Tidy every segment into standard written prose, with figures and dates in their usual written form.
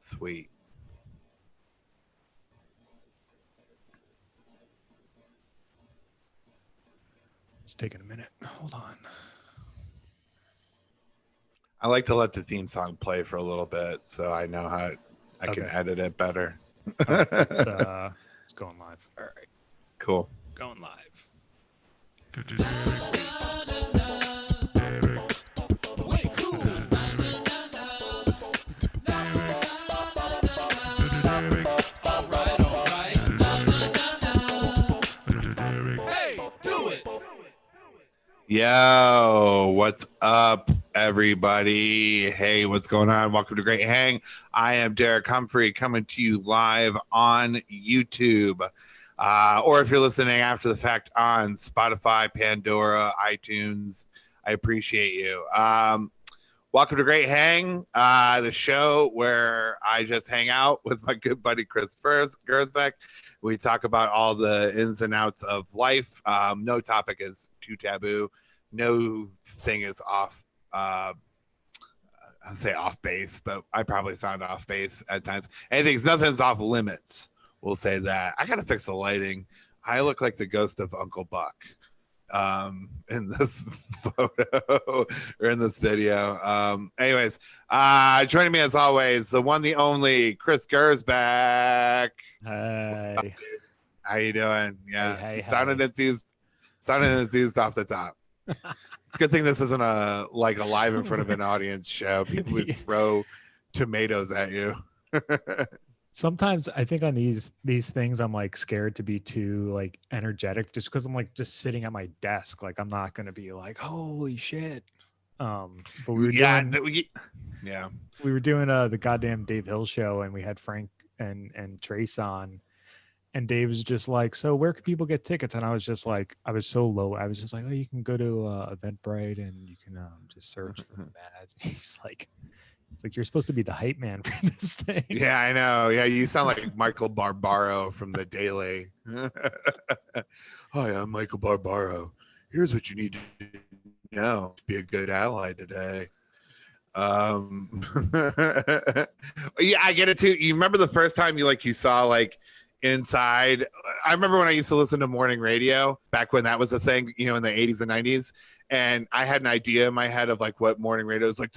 Sweet. It's taking a minute. Hold on. I like to let the theme song play for a little bit so I know how I can edit it better. All right, it's going live. All right, Cool. going live. Yo, what's up, everybody? Hey, what's going on? Welcome to Great Hang. I am Derek Humphrey coming to you live on YouTube. Or if you're listening after the fact on Spotify, Pandora, iTunes, I appreciate you. Welcome to Great Hang, the show where I just hang out with my good buddy Chris Gersbeck. We talk about all the ins and outs of life. No topic is too taboo. No thing is off. I'll say off base, but I probably sound off base at times. Nothing's off limits. We'll say that. I gotta fix the lighting. I look like the ghost of Uncle Buck in this photo or in this video. Anyways, joining me as always, the one, the only Chris Gersbeck. Hey, how you doing? Yeah, hey, sounded enthused off the top. It's a good thing this isn't a live in front of an audience show. People would throw tomatoes at you. Sometimes I think on these things I'm like scared to be too like energetic just because I'm like just sitting at my desk. Like I'm not gonna be like, holy shit. But we were we were doing the goddamn Dave Hill show, and we had Frank and Trace on, and Dave was just like, so where can people get tickets? And I was just like, I was so low. I was just like, oh, you can go to Eventbrite and you can just search for the ads. And he's like, it's like, you're supposed to be the hype man for this thing. Yeah, I know. Yeah, you sound like Michael Barbaro from The Daily. Hi, I'm Michael Barbaro. Here's what you need to know to be a good ally today. Yeah, I get it too. You remember the first time you saw inside? I remember when I used to listen to morning radio back when that was a thing, in the 80s and 90s. And I had an idea in my head of what morning radio is like.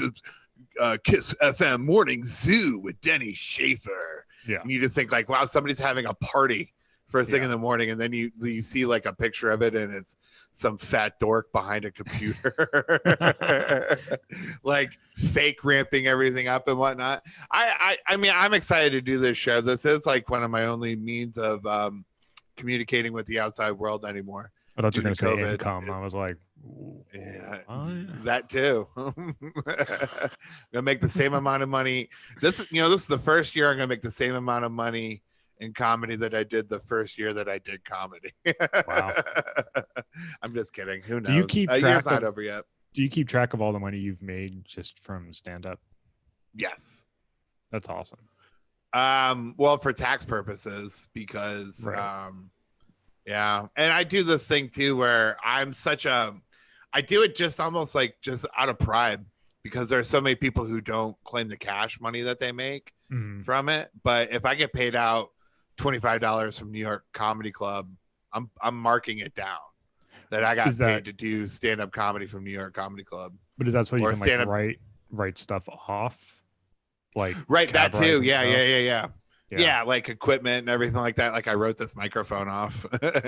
Kiss FM Morning Zoo with Denny Schaefer. Yeah. And you just think wow, somebody's having a party first thing in the morning, and then you see a picture of it, and it's some fat dork behind a computer, fake ramping everything up and whatnot. I mean, I'm excited to do this show. This is one of my only means of communicating with the outside world anymore. I thought you were going to say income. I was like, yeah, that too. Gonna make the same amount of money. This is the first year I'm gonna make the same amount of money in comedy that I did the first year that I did comedy. Wow. I'm just kidding. Who knows? Do you keep track year's not over yet. Do you keep track of all the money you've made just from stand-up? Yes. That's awesome. Well, for tax purposes, because yeah. And I do this thing too where I do it just almost just out of pride, because there are so many people who don't claim the cash money that they make from it. But if I get paid out $25 from New York Comedy Club, I'm marking it down that I got paid to do stand-up comedy from New York Comedy Club. But is that so you can write stuff off? Right, that too. Yeah. Yeah, equipment and everything like that. I wrote this microphone off.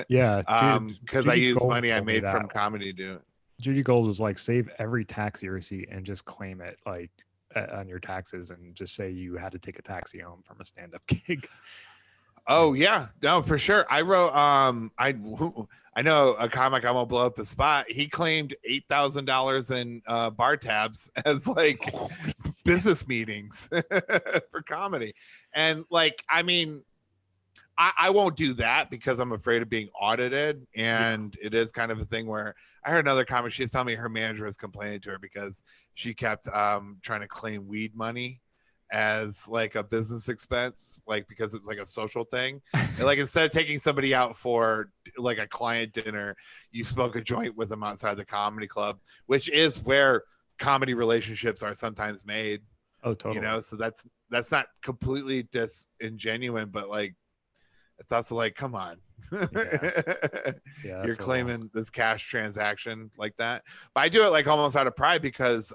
Yeah. Because I used money I made from comedy to do it. Judy Gold was save every tax you receipt and just claim it on your taxes, and just say you had to take a taxi home from a stand-up gig. Oh yeah, no, for sure. I wrote I know a comic, I won't blow up his spot. He claimed $8,000 in bar tabs as business meetings for comedy. And I mean, I won't do that because I'm afraid of being audited. And it is kind of a thing where I heard another comic, she was telling me her manager was complaining to her because she kept trying to claim weed money as a business expense, because it's a social thing. And, instead of taking somebody out for a client dinner, you smoke a joint with them outside the comedy club, which is where comedy relationships are sometimes made. Oh, totally. So that's not completely disingenuine, but like it's also like, come on. Yeah. Yeah, You're that's a little. claiming this cash transaction like that. But I do it like almost out of pride because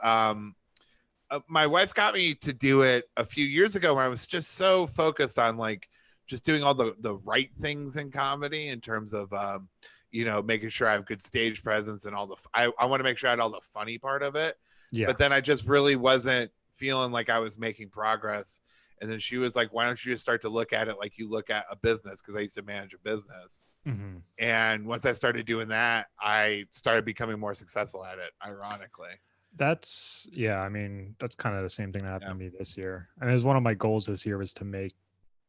my wife got me to do it a few years ago when I was just so focused on like just doing all the right things in comedy in terms of making sure I have good stage presence and all I want to make sure I had all the funny part of it. Yeah. But then I just really wasn't feeling like I was making progress. And then she was like, why don't you just start to look at it like you look at a business? Because I used to manage a business. Hmm. And once I started doing that, I started becoming more successful at it, ironically. That's yeah. I mean, that's kind of the same thing that happened Yeah. to me this year. I mean, it was one of my goals this year was to make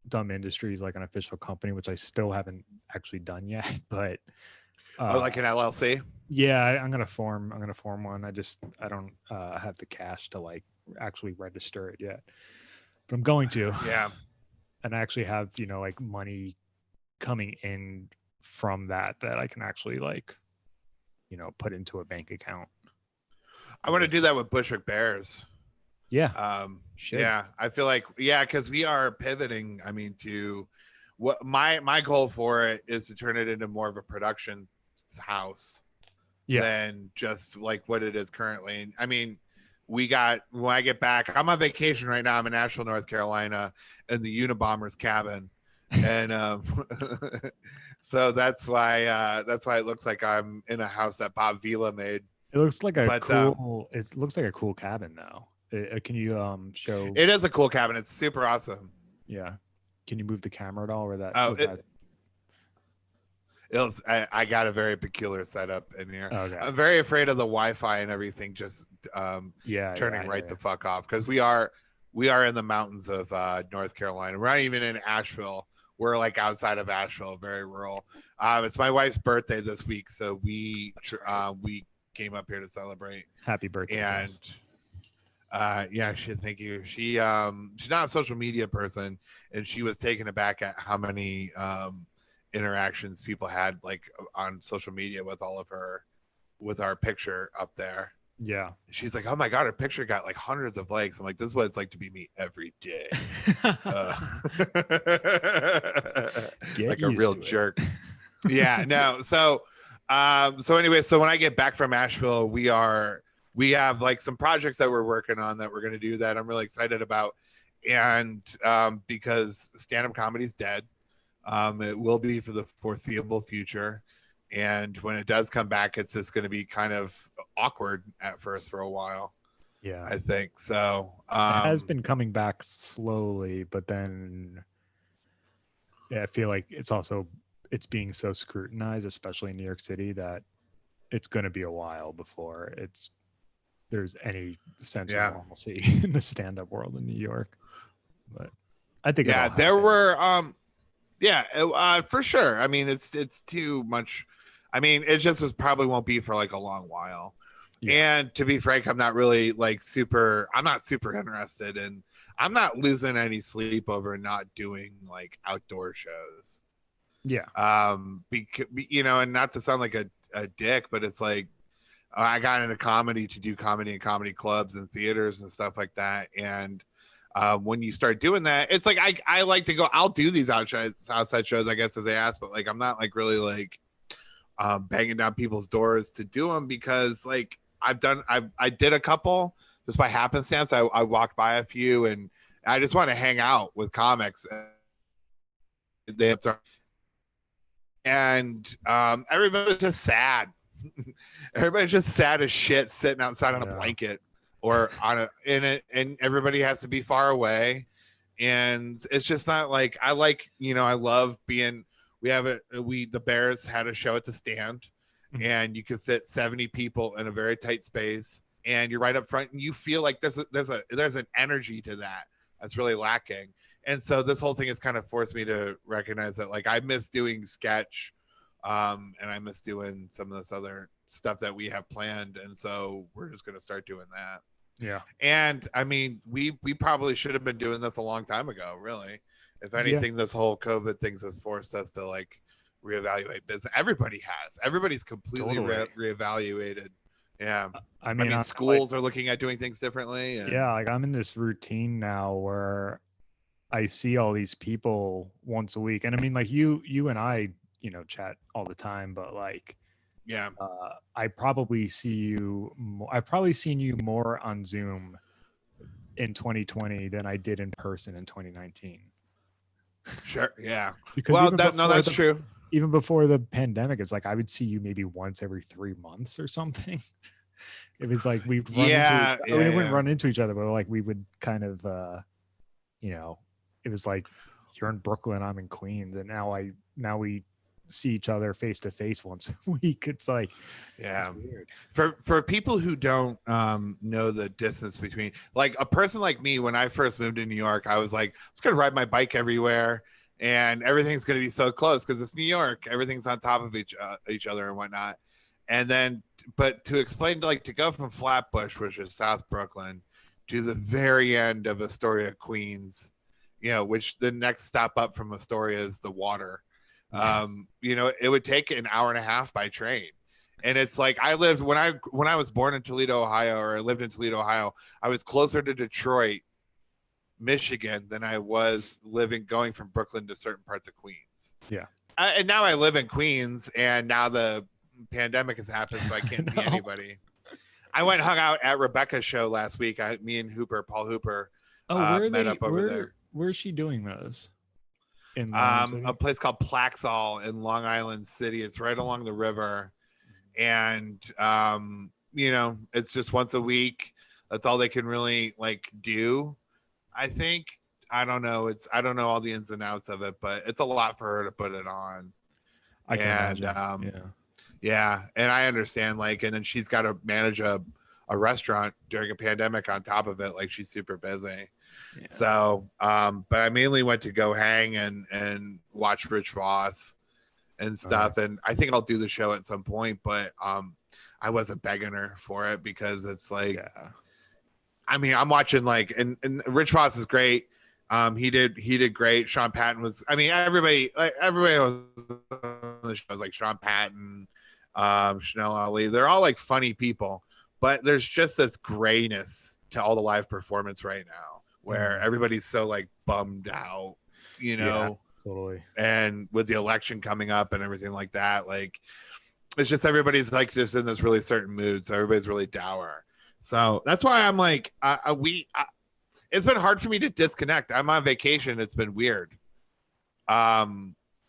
Dumb Industries like an official company, which I still haven't actually done yet. But Oh, uh, like an LLC? yeah, I'm gonna form one. I don't have the cash to like actually register it yet, but I'm going to, Yeah. and I actually have like money coming in from that I can actually like put into a bank account I and want to just do that with Bushwick Bears. yeah should Yeah, I feel like, yeah, because we are pivoting. I mean, to what my goal for it is to turn it into more of a production house yeah than just like what it is currently. And I mean, when I get back, I'm on vacation right now. I'm in Asheville, North Carolina, in the Unabomber's cabin, and so that's why it looks like I'm in a house that Bob Vila made. it looks like a But cool it looks like a cool cabin though. Can you show it is a cool cabin. It's super awesome. yeah can you move the camera at all or that Oh, was that I got a very peculiar setup in here. okay I'm very afraid of the Wi-Fi and everything just yeah turning I right hear the you. fuck off because we are in the mountains of North Carolina. We're not even in Asheville. We're like outside of Asheville, very rural. It's my wife's birthday this week, so That's right. we came up here to celebrate. Happy birthday to And us. yeah, thank you. She's not a social media person, and she was taken aback at how many interactions people had like on social media with all of her with our picture up there. Yeah. She's like, "Oh my god, her picture got like hundreds of likes." I'm like, "This is what it's like to be me every day." Uh, Get like a used real to it. jerk. Yeah, no. So anyway, so when I get back from Asheville, we have like some projects that we're working on that we're going to do that I'm really excited about. And because stand-up comedy is dead, it will be for the foreseeable future. And when it does come back, it's just going to be kind of awkward at first for a while, Yeah. I think. So It has been coming back slowly, but then yeah, I feel like it's being so scrutinized, especially in New York City, that it's going to be a while before there's any sense of yeah, normalcy in the stand-up world in New York. But I think yeah, it'll there happen. were yeah, for sure. I mean, it's too much. I mean, it just probably won't be for like a long while. Yeah. And to be frank, I'm not really like super. I'm not super interested in. I'm not losing any sleep over not doing like outdoor shows. Yeah. And not to sound like a dick, but it's like I got into comedy to do comedy in comedy clubs and theaters and stuff like that. And when you start doing that, it's like I like to go. I'll do these outside shows, I guess, as they ask, but like I'm not like really like banging down people's doors to do them because like I did a couple just by happenstance. I walked by a few and I just want to hang out with comics. They have to, and everybody's just sad. Everybody's just sad as shit, sitting outside on a Yeah. blanket or on a in it, and everybody has to be far away. And it's just not like I like. I love being. We have the Bears had a show at the Stand, Mhm. and you could fit 70 people in a very tight space, and you're right up front, and you feel like there's an energy to that that's really lacking. And so this whole thing has kind of forced me to recognize that like I miss doing sketch, and I miss doing some of this other stuff that we have planned, and so we're just going to start doing that. Yeah. And I mean, we probably should have been doing this a long time ago, really. If Yeah. anything, this whole COVID things has forced us to like reevaluate business. Everybody's completely Totally. reevaluated Yeah. I I mean, mean, I'm like, schools are looking at doing things differently, and yeah, like I'm in this routine now where I see all these people once a week. And I mean, like you and I, chat all the time, but like, yeah, I probably see you, I've probably seen you more on Zoom in 2020 than I did in person in 2019. sure, yeah. Because Well, that's true. even before the pandemic, it's like I would see you maybe once every 3 months or something. It was like we'd run into each Yeah, we yeah, wouldn't yeah. run into each other, but like we would kind of you know, it was like you're in Brooklyn, I'm in Queens, and now we see each other face to face once a week. It's Yeah. weird. For people who don't know the distance between, like, a person like me, when I first moved to New York, I was like, I was gonna ride my bike everywhere, and everything's gonna be so close because it's New York. Everything's on top of each other and whatnot. And then, but to explain, like, to go from Flatbush, which is South Brooklyn, to the very end of Astoria, Queens, which the next stop up from Astoria is the water. Yeah. It would take an hour and a half by train. And it's like, I lived when I was born in Toledo, Ohio, or I lived in Toledo, Ohio, I was closer to Detroit, Michigan than I was going from Brooklyn to certain parts of Queens. Yeah. And now I live in Queens, and now the pandemic has happened, so I can't see No. anybody. I went and hung out at Rebecca's show last week. Me and Paul Hooper, Oh, where are met they up over there. where's she doing those? In Long Island A City? place called Plaxall in Long Island City. It's right along the river, and it's just once a week. That's all they can really like do. I think. I don't know. I don't know all the ins and outs of it, but it's a lot for her to put it on. I can And imagine. Yeah. yeah, and I understand, like, and then she's got to manage a restaurant during a pandemic on top of it. Like, she's super busy. Yeah. So, but I mainly went to go hang and watch Rich Voss and stuff. And I think I'll do the show at some point, but I wasn't begging her for it because it's like, Yeah. I mean, I'm watching, like, and Rich Voss is great. He did great. Sean Patton was, I mean, everybody was on the show was like Sean Patton, Chanel Ali. They're all like funny people, but there's just this grayness to all the live performance right now where everybody's so like bummed out, Yeah, totally. and with the election coming up and everything like that, like, it's just everybody's like just in this really certain mood. So everybody's really dour. So that's why I'm like, it's been hard for me to disconnect. I'm on vacation. It's been weird.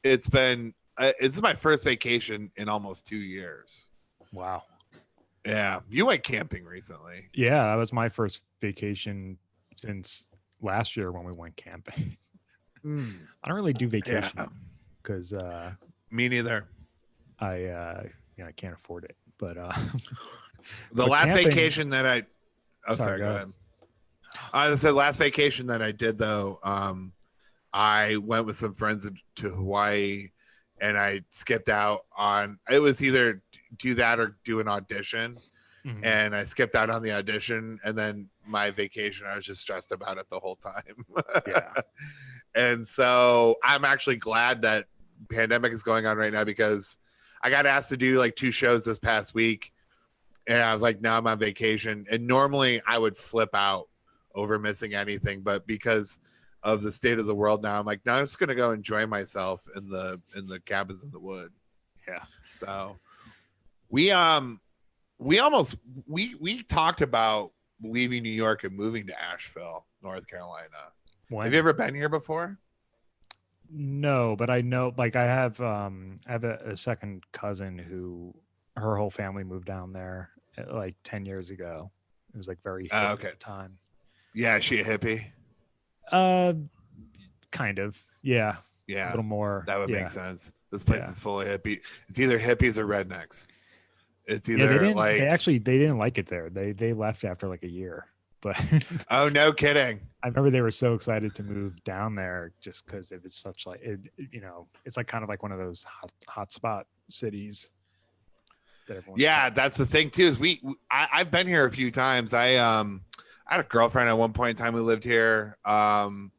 It's been this is my first vacation in almost 2 years. Wow. Yeah, you went camping recently. Yeah, that was my first vacation since last year when we went camping. I don't really do vacation because me neither. I can't afford it. But the but last camping, vacation that I sorry, go ahead. The last vacation that I did though, I went with some friends to Hawaii, and I skipped out on. It was either do that or do an audition, and I skipped out on the audition, and then my vacation, I was just stressed about it the whole time. Yeah. And so I'm actually glad that pandemic is going on right now because I got asked to do like 2 shows this past week, and I was like, now I'm on vacation, and normally I would flip out over missing anything, but because of the state of the world now, I'm like, no, I'm just gonna go enjoy myself in the cabins in the wood. Yeah. So we talked about leaving New York and moving to Asheville, North Carolina. When? Have you ever been here before? No, but I know, like, I have a second cousin who her whole family moved down there like 10 years ago. It was like very hip Okay. at the time. Yeah, is she a hippie? Kind of. Yeah. Yeah, A little more. that would make sense. This place is full of hippie. It's either hippies or rednecks. It's either they didn't like it there. They left after like a year. But oh, no kidding. I remember they were so excited to move down there just because it was such like it's like kind of like one of those hot spot cities that everyone. Yeah, that's the thing too. Is I've been here a few times. I had a girlfriend at one point in time who lived here. And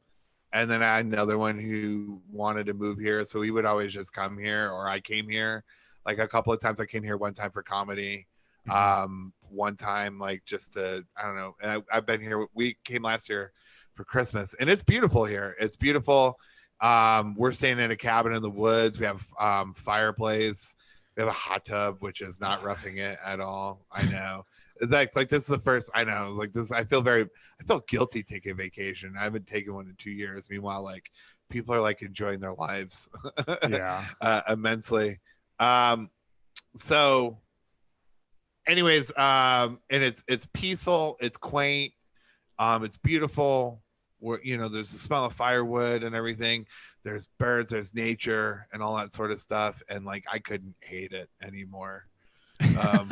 then I had another one who wanted to move here, so we would always just come here, or I came here like a couple of times. I came here one time for comedy. one time, like just to, I don't know. And I've been here. We came last year for Christmas, and it's beautiful here. It's beautiful. We're staying in a cabin in the woods. We have fireplace. We have a hot tub, which is not roughing it at all. I know. It's like this is the first. I know. Like this, I felt guilty taking a vacation. I haven't taken one in 2 years. Meanwhile, like people are like enjoying their lives, Yeah. immensely. So, anyways, and it's peaceful. It's quaint. It's beautiful. Where there's the smell of firewood and everything. There's birds. There's nature and all that sort of stuff. And like I couldn't hate it anymore. Are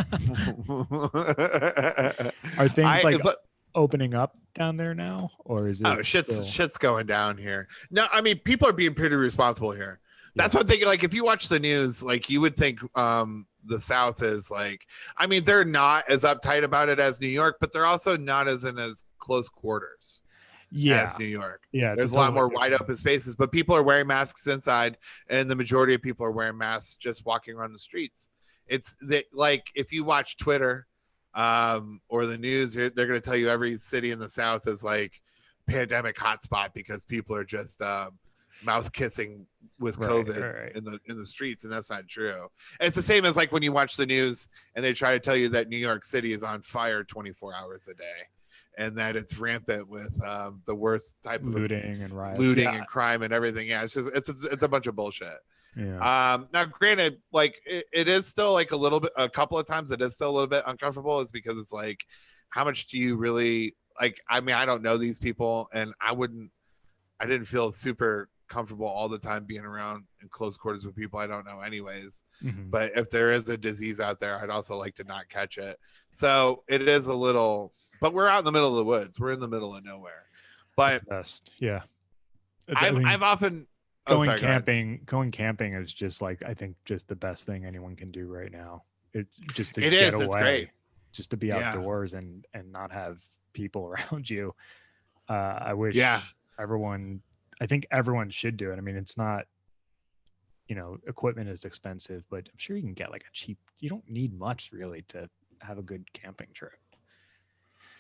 things I like opening up down there now, or is it shit's going down here? No, I mean people are being pretty responsible here. That's one thing. Like if you watch the news, like you would think the South is like, I mean, they're not as uptight about it as New York, but they're also not as in as close quarters as New York. Yeah, there's a lot more wide open spaces, but people are wearing masks inside, and the majority of people are wearing masks just walking around the streets. It's that, like, if you watch Twitter or the news, they're going to tell you every city in the South is like pandemic hotspot because people are just mouth kissing with COVID in the streets, and that's not true. And it's the same as like when you watch the news and they try to tell you that New York City is on fire 24 hours a day, and that it's rampant with the worst type of looting and riots, and crime and everything. Yeah, it's a bunch of bullshit. Yeah. Now, granted, like it is still like a couple of times it is still a little bit uncomfortable, is because it's like, how much do you really like? I mean, I don't know these people, and I didn't feel super comfortable all the time being around in close quarters with people I don't know anyways. Mm-hmm. But if there is a disease out there, I'd also like to not catch it. So it is a little, but we're out in the middle of the woods. We're in the middle of nowhere. But best. Yeah. I've often going camping is just like, I think just the best thing anyone can do right now. It's just to get away, it's great. Just to be outdoors and not have people around you. I wish I think everyone should do it. I mean, it's not, equipment is expensive, but I'm sure you can get like you don't need much really to have a good camping trip.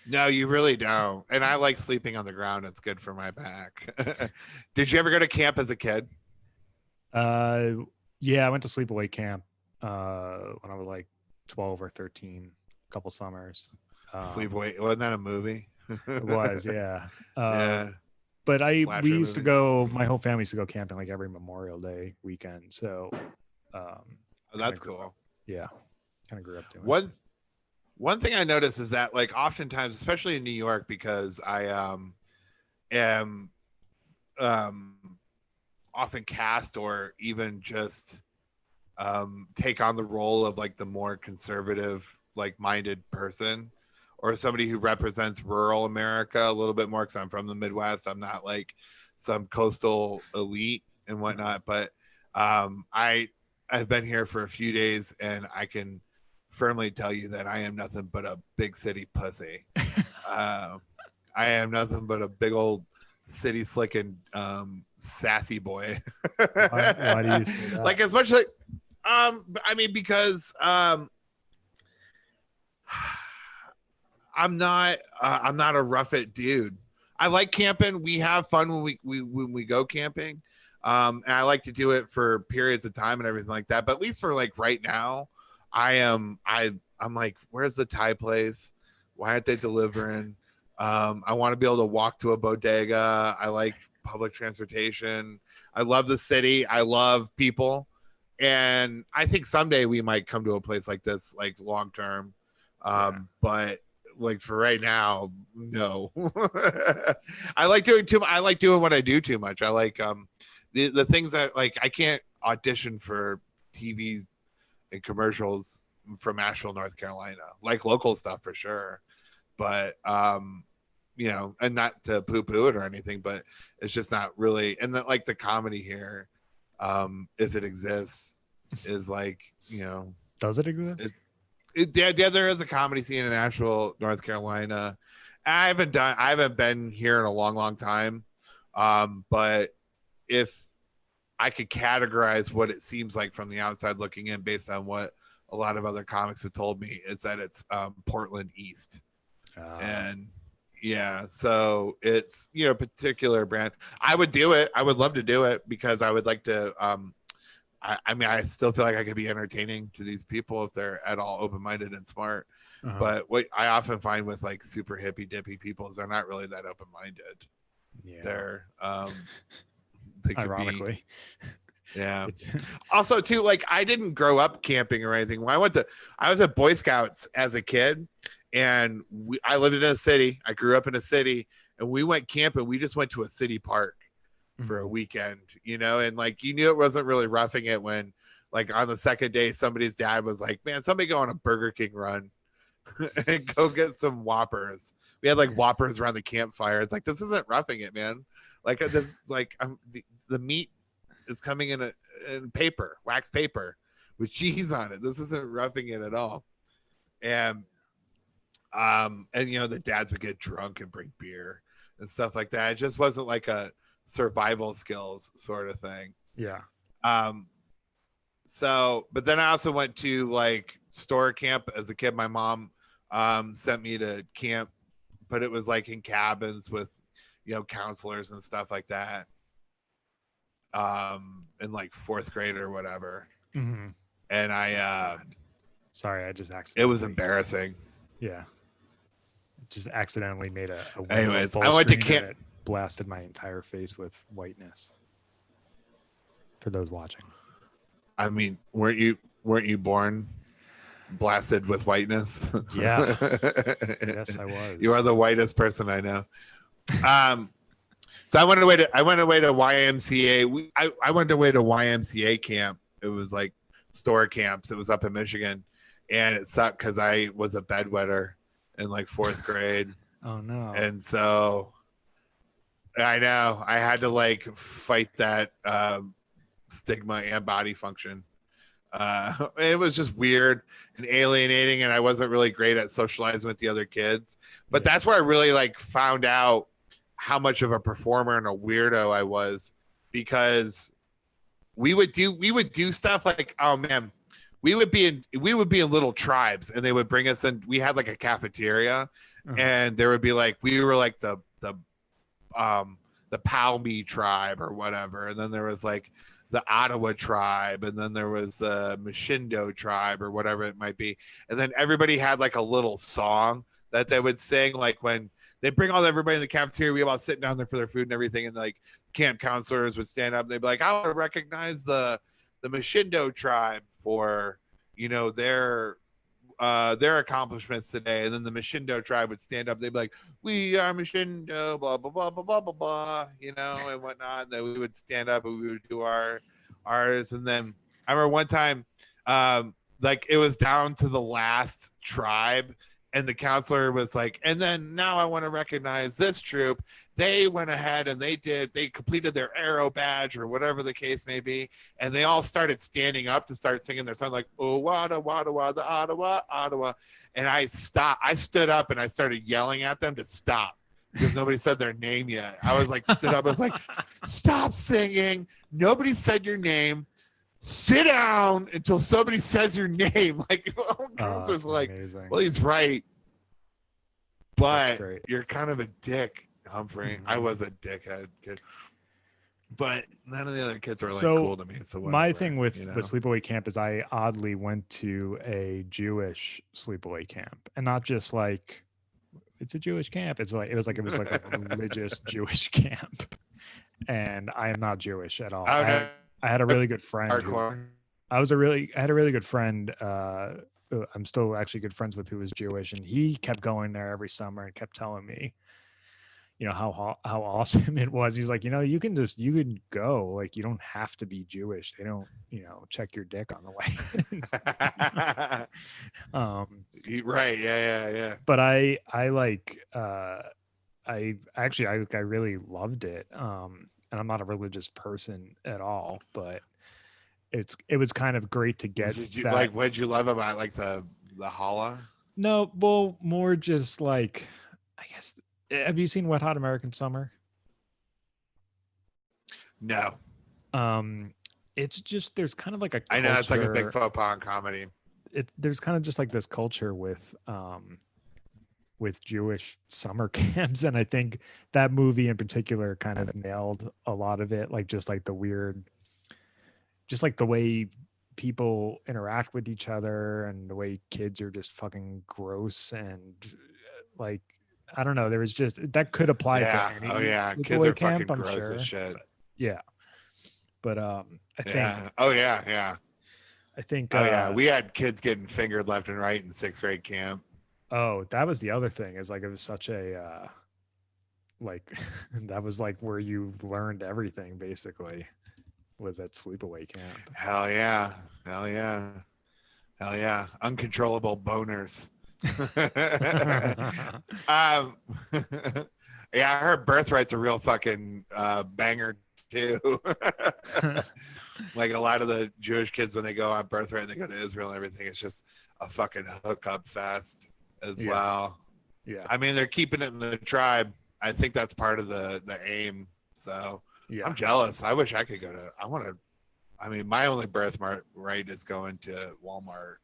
No, you really don't. And I like sleeping on the ground. It's good for my back. Did you ever go to camp as a kid? Yeah, I went to sleepaway camp when I was like 12 or 13, a couple summers. Sleepaway, wasn't that a movie? It was, yeah. Yeah. But we used to go, my whole family used to go camping like every Memorial Day weekend. So that's cool. Yeah. Kind of grew up doing One thing I notice is that, like, oftentimes, especially in New York, because I am often cast or even just take on the role of like the more conservative, like minded person, or somebody who represents rural America a little bit more, because I'm from the Midwest. I'm not like some coastal elite and whatnot, but I've been here for a few days, and I can firmly tell you that I am nothing but a big city pussy. I am nothing but a big old city slicking sassy boy. Why do you say that? Like, as much like I mean, because I'm not a rough it dude. I like camping. We have fun when we go camping. And I like to do it for periods of time and everything like that. But at least for like right now, I'm like, where's the Thai place? Why aren't they delivering? I want to be able to walk to a bodega. I like public transportation. I love the city. I love people. And I think someday we might come to a place like this, like long term. But like for right now, no. I like doing what I do too much. I like the things that, like, I can't audition for TVs and commercials from Asheville, North Carolina, like local stuff for sure. But and not to poo-poo it or anything, but it's just not really. And that, like, the comedy here, if it exists, is like, does it exist? Yeah, there is a comedy scene in Asheville, North Carolina. I haven't been here in a long time. But if I could categorize what it seems like from the outside looking in based on what a lot of other comics have told me, is that it's Portland East. And yeah, so it's, you know, particular brand. I would do it. I would love to do it because I would like to I mean, I still feel like I could be entertaining to these people if they're at all open-minded and smart. But what I often find with like super hippy dippy people is they're not really that open-minded. Yeah. They're they could ironically. Yeah. Also, too, like I didn't grow up camping or anything. When I was at Boy Scouts as a kid, and I lived in a city. I grew up in a city, and we went camping. We just went to a city park for a weekend, you know, and like you knew it wasn't really roughing it when, like, on the second day, somebody's dad was like, "Man, somebody go on a Burger King run and go get some Whoppers." We had like Whoppers around the campfire. It's like, this isn't roughing it, man. Like this, like the meat is coming in paper, wax paper, with cheese on it. This isn't roughing it at all. And you know, the dads would get drunk and bring beer and stuff like that. It just wasn't like a survival skills sort of thing. Yeah. So, but then I also went to like store camp as a kid. My mom sent me to camp, but it was like in cabins with, you know, counselors and stuff like that. In like fourth grade or whatever. And I sorry, I just accidentally. It was embarrassing. Yeah. Just accidentally made a anyways, I went to camp. It blasted my entire face with whiteness. For those watching. I mean, weren't you born blasted with whiteness? Yeah. Yes, I was. You are the whitest person I know. So I went away to YMCA. I went away to YMCA camp. It was like store camps. It was up in Michigan, and it sucked because I was a bedwetter in like fourth grade. Oh no! And so I know I had to like fight that stigma and body function. It was just weird and alienating, and I wasn't really great at socializing with the other kids. But that's where I really like found out how much of a performer and a weirdo I was, because we would do stuff like, oh man, we would be in little tribes, and they would bring us in. We had like a cafeteria, and there would be like, we were like the Palmy tribe or whatever, and then there was like the Ottawa tribe, and then there was the Mashindo tribe or whatever it might be, and then everybody had like a little song that they would sing, like when they bring all everybody in the cafeteria, we all sitting down there for their food and everything, and like camp counselors would stand up and they'd be like, I want to recognize the Mashindo tribe for, you know, their accomplishments today. And then the Mashindo tribe would stand up, they'd be like, we are Mashindo, blah blah blah blah blah blah blah, you know, and whatnot. And then we would stand up and we would do ours. And then I remember one time, like it was down to the last tribe, and the counselor was like, and then now I want to recognize this troop. They went ahead and they completed their arrow badge or whatever the case may be. And they all started standing up to start singing their song, like, oh, wada, wada, wada, Ottawa, Ottawa. And I stood up and I started yelling at them to stop because nobody said their name yet. I was like, stood up. I was like, stop singing. Nobody said your name. Sit down until somebody says your name. Like, counselors like, amazing. Well, he's right, but you're kind of a dick, Humphrey. I was a dickhead kid, but none of the other kids are like cool to me. So whatever, my thing with sleepaway camp is I oddly went to a Jewish sleepaway camp, and not just like it's a Jewish camp. It was like a religious Jewish camp, and I am not Jewish at all. Okay. I had a really good friend. I had a really good friend. I'm still actually good friends with, who was Jewish, and he kept going there every summer and kept telling me, you know, how awesome it was. He's like, you know, you can go, like, you don't have to be Jewish. They don't, you know, check your dick on the way. Right. Yeah. But I really loved it. And I'm not a religious person at all, but it was kind of great to get. Like, what did you love about like the challah? No, well, more just like, I guess. Have you seen Wet Hot American Summer? No. It's just, there's kind of like a culture. I know it's like a big faux pas in comedy. there's kind of just like this culture with Jewish summer camps, and I think that movie in particular kind of nailed a lot of it, like just like the weird, just like the way people interact with each other and the way kids are just fucking gross and like I don't know. There was just that could apply to Yeah. Oh any yeah. Kids sleepaway are fucking camp, I'm gross as sure. shit. But yeah, but I think Yeah. Oh yeah. Yeah. I think Oh yeah. We had kids getting fingered left and right in 6th grade camp. oh, that was the other thing is like it was such a like that was like where you learned everything basically was at sleepaway camp. Hell yeah. Hell yeah. Hell yeah. Uncontrollable boners. um, yeah, I heard Birthright's a real fucking banger too. Like a lot of the Jewish kids when they go on Birthright and they go to Israel and everything, it's just a fucking hookup fest as Yeah. well. Yeah. I mean, they're keeping it in the tribe. I think that's part of the aim. So Yeah. I'm jealous. I wish I could go to. I want to. I mean, my only birthright is going to Walmart.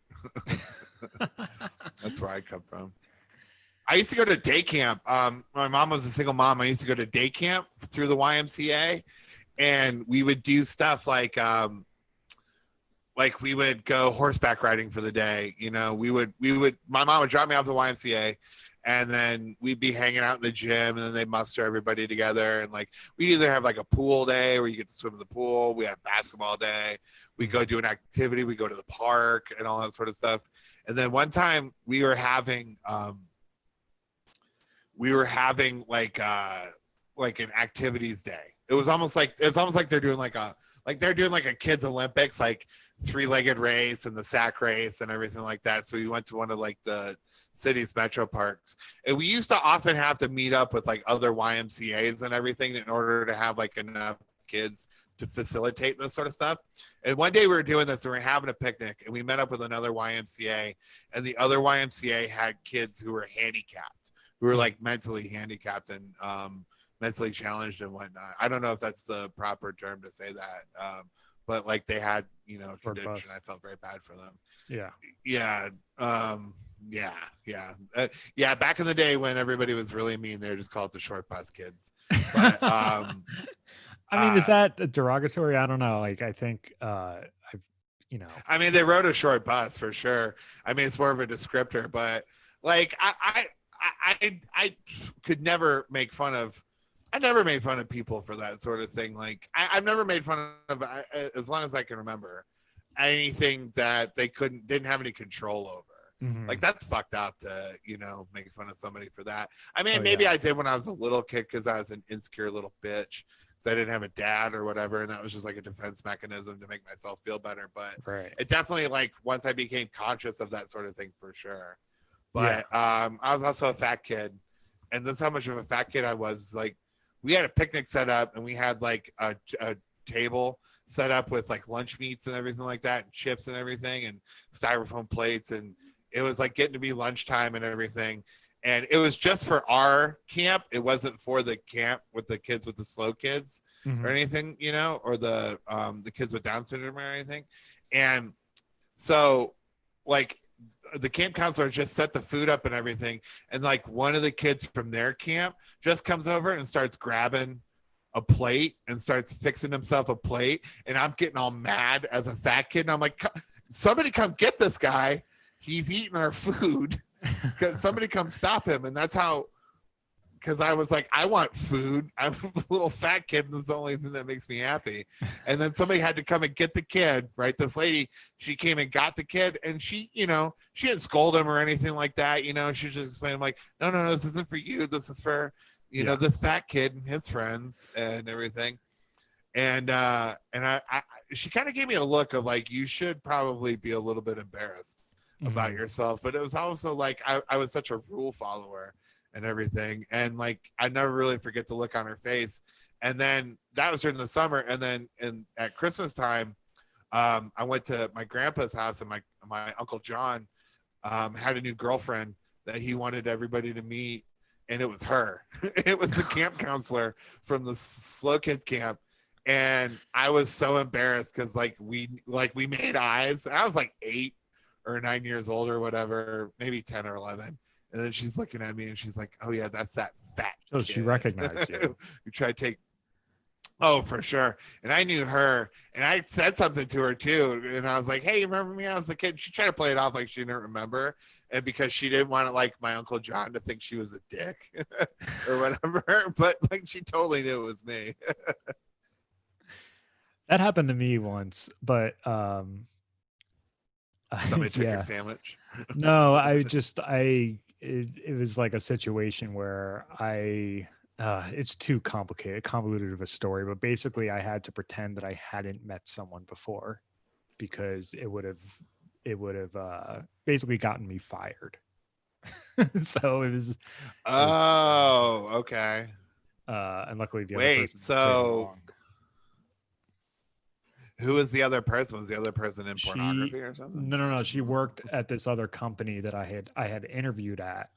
That's where I come from. I used to go to day camp. My mom was a single mom. I used to go to day camp through the YMCA, and we would do stuff like we would go horseback riding for the day. You know, we would. My mom would drop me off the YMCA, and then we'd be hanging out in the gym, and then they muster everybody together, and like we'd either have like a pool day where you get to swim in the pool. We have basketball day. We go do an activity. We go to the park and all that sort of stuff. And then one time we were having like an activities day. It was almost like they're doing like a kids Olympics, like 3-legged race and the sack race and everything like that. So we went to one of like the city's metro parks, and we used to often have to meet up with like other YMCA's and everything in order to have like enough kids to facilitate this sort of stuff. And one day we were doing this and we were having a picnic, and we met up with another YMCA, and the other YMCA had kids who were handicapped, who were like mentally handicapped and mentally challenged and whatnot. I don't know if that's the proper term to say that, but like they had, you know, condition. I felt very bad for them. Yeah. Yeah. Yeah. Back in the day when everybody was really mean, they were just called the short bus kids. But, I mean, is that derogatory? I don't know. Like, I think, I mean, they rode a short bus for sure. I mean, it's more of a descriptor, but like, I could never make fun of. I never made fun of people for that sort of thing. Like, I've never made fun of, as long as I can remember, anything that they didn't have any control over. Mm-hmm. Like, that's fucked up to, you know, make fun of somebody for that. I mean, maybe I did when I was a little kid because I was an insecure little bitch. So I didn't have a dad or whatever, and that was just like a defense mechanism to make myself feel better. But it definitely, like, once I became conscious of that sort of thing, for sure. But I was also a fat kid, and that's how much of a fat kid I was. Like, we had a picnic set up, and we had like a table set up with like lunch meats and everything like that, and chips and everything, and styrofoam plates, and it was like getting to be lunchtime and everything. And it was just for our camp. It wasn't for the camp with the kids with the slow kids or anything, you know, or the kids with Down syndrome or anything. And so, like, the camp counselor just set the food up and everything. And like one of the kids from their camp just comes over and starts grabbing a plate and starts fixing himself a plate. And I'm getting all mad as a fat kid. And I'm like, somebody come get this guy. He's eating our food. Somebody come stop him. And that's how, because I was like, I want food. I'm a little fat kid, and this is the only thing that makes me happy. And then somebody had to come and get the kid, right? This lady, she came and got the kid, and she, you know, she didn't scold him or anything like that. You know, she just explained, like, no, this isn't for you. This is for, you know, this fat kid and his friends and everything. And she kind of gave me a look of like, you should probably be a little bit embarrassed about yourself. But it was also like, I was such a rule follower and everything, and like I never really forget the look on her face. And then that was during the summer, and then at Christmas time, I went to my grandpa's house, and my Uncle John had a new girlfriend that he wanted everybody to meet, and it was her. It was the camp counselor from the slow kids camp. And I was so embarrassed because like we made eyes. I was like 8 or 9 years old or whatever, maybe 10 or 11. And then she's looking at me and she's like, "Oh yeah, that's that fat So kid she recognized you. who tried to take." Oh, for sure. And I knew her, and I said something to her too. And I was like, "Hey, you remember me? I was the kid." She tried to play it off like she didn't remember, and because she didn't want to like my Uncle John to think she was a dick or whatever. But like, she totally knew it was me. That happened to me once, but Somebody took your yeah. sandwich. No, it was like a situation where it's too convoluted of a story, but basically I had to pretend that I hadn't met someone before because it would have basically gotten me fired. So it was Oh, okay. and luckily the other Wait, person played so along. who was the other person? Was the other person in She pornography or something? no, she worked at this other company that I had interviewed at,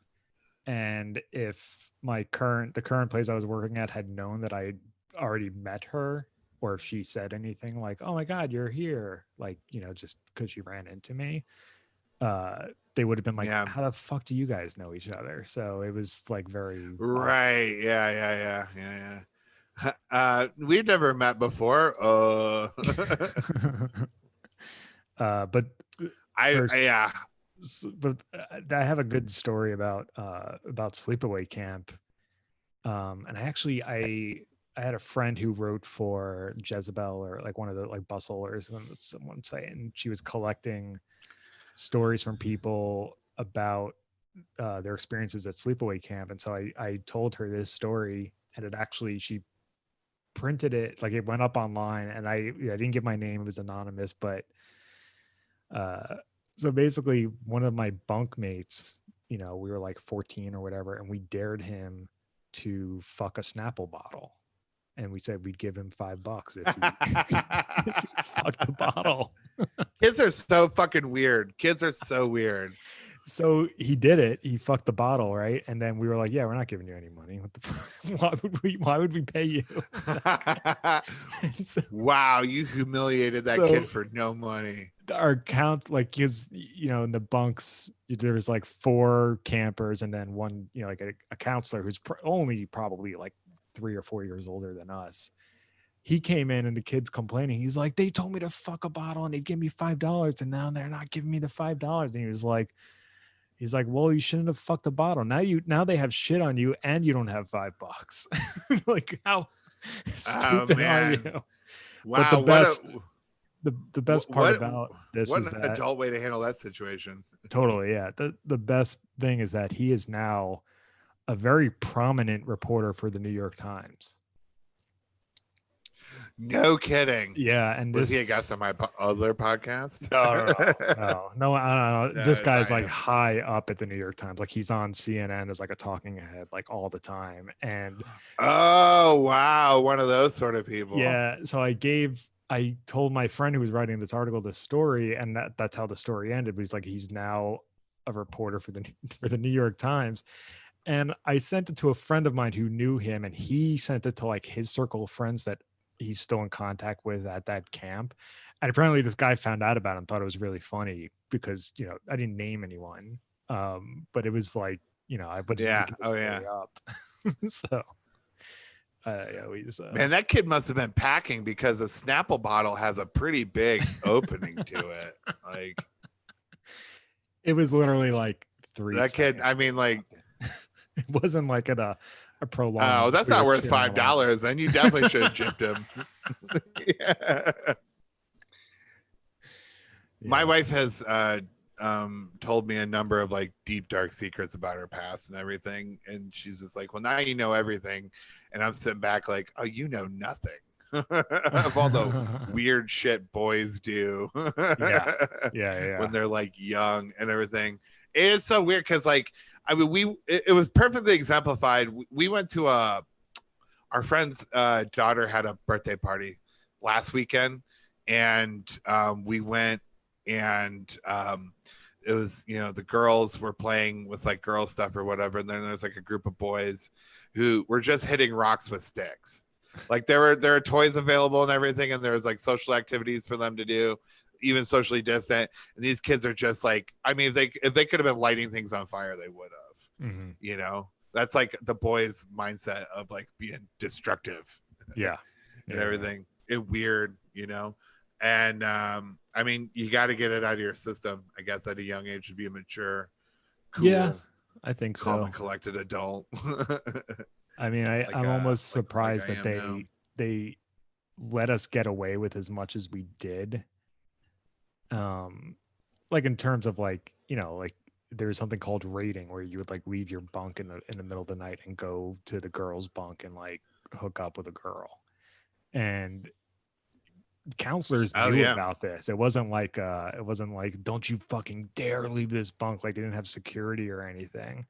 and if the current place I was working at had known that I had already met her, or if she said anything like, "Oh my God, you're here," like, just because she ran into me, they would have been like, Yeah. "How the fuck do you guys know each other?" So it was like very awkward. Right. Yeah. We've never met before. But first, Yeah. but I have a good story about sleepaway camp. And I had a friend who wrote for Jezebel, or like one of the like bustlers on someone site, and she was collecting stories from people about their experiences at sleepaway camp. And so I told her this story, and she printed it, like it went up online, and I didn't give my name, it was anonymous, but uh so basically one of my bunk mates, we were like 14 or whatever, and we dared him to fuck a Snapple bottle, and we said we'd give him $5 if he, if he fucked the bottle. Kids are so fucking weird. Kids are so weird. So he did it. He fucked the bottle, right? And then we were like, "Yeah, we're not giving you any money. What the fuck? Why would we? Why would we pay you?" so, Wow, you humiliated that kid so for no money. our count, like, because in the bunks there was like 4 campers and then one, like a counselor who's only probably like 3 or 4 years older than us. He came in and the kid's complaining. He's like, "They told me to fuck a bottle and they'd give me $5, and now they're not giving me the $5." And he's like, "Well, you shouldn't have fucked a bottle. Now they have shit on you and you don't have $5." Like, how stupid are you? But Wow, what a the best part about this is an that adult way to handle that situation. totally, yeah. The best thing is that he is now a very prominent reporter for the New York Times. No kidding. Yeah, and Was he a guest on my other podcast? No. I don't know. This guy's like am. high up at the New York Times. Like, he's on CNN as like a talking head, like all the time. And Oh wow, one of those sort of people. yeah, so I told my friend who was writing this article this story, and that's how the story ended. But he's like, he's now a reporter for the New York Times. And I sent it to a friend of mine who knew him, and he sent it to like his circle of friends that he's still in contact with at that camp. And apparently this guy found out about him, thought it was really funny because, I didn't name anyone. But it was like, I wouldn't make the story up. So yeah, we just man, that kid must have been packing, because a Snapple bottle has a pretty big opening to it. Like, it was literally like 3 that kid, I mean, like, it wasn't like at a prolonged. Oh, that's not worth $5. Then you definitely should have gypped him. Yeah. My wife has told me a number of like deep dark secrets about her past and everything, and she's just like, "Well, now you know everything," and I'm sitting back like, "Oh, you know nothing." Of all the weird shit boys do. Yeah. When they're like young and everything. It is so weird because, like, I mean, it was perfectly exemplified. We went to our friend's daughter had a birthday party last weekend, and we went, and it was, the girls were playing with like girl stuff or whatever, and then there's like a group of boys who were just hitting rocks with sticks. Like, there are toys available and everything, and there was like social activities for them to do. even socially distant, and these kids are just like, I mean, if they could have been lighting things on fire, they would have. Mm-hmm. You know, that's like the boys' mindset of like being destructive. Yeah. And Yeah. everything. It weird, you know. And I mean, you got to get it out of your system. I guess at a young age to be a mature, Yeah, cool, I think calm so. and collected adult. I mean, I'm almost like surprised I that am now. they let us get away with as much as we did. Like in terms of like, like there's something called raiding where you would like leave your bunk in the middle of the night and go to the girl's bunk and like hook up with a girl. And counselors Oh knew yeah, about this. It wasn't like don't you fucking dare leave this bunk, like they didn't have security or anything.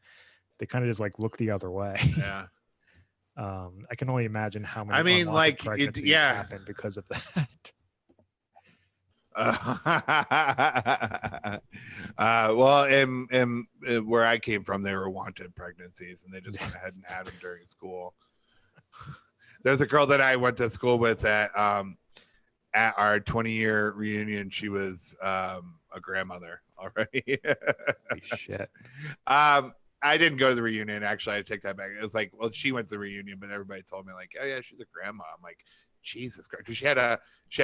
They kind of just like looked the other way. yeah. I can only imagine how I many mean, unwanted like it, pregnancies yeah. happen because of that. Well, in where I came from, they were wanted pregnancies, and they just went ahead and had them during school. There's a girl that I went to school with at our 20-year reunion. She was a grandmother already. Holy shit. I didn't go to the reunion. Actually, I take that back. It was like, well, she went to the reunion, but everybody told me like, oh yeah, she's a grandma. I'm like, Jesus Christ, because she had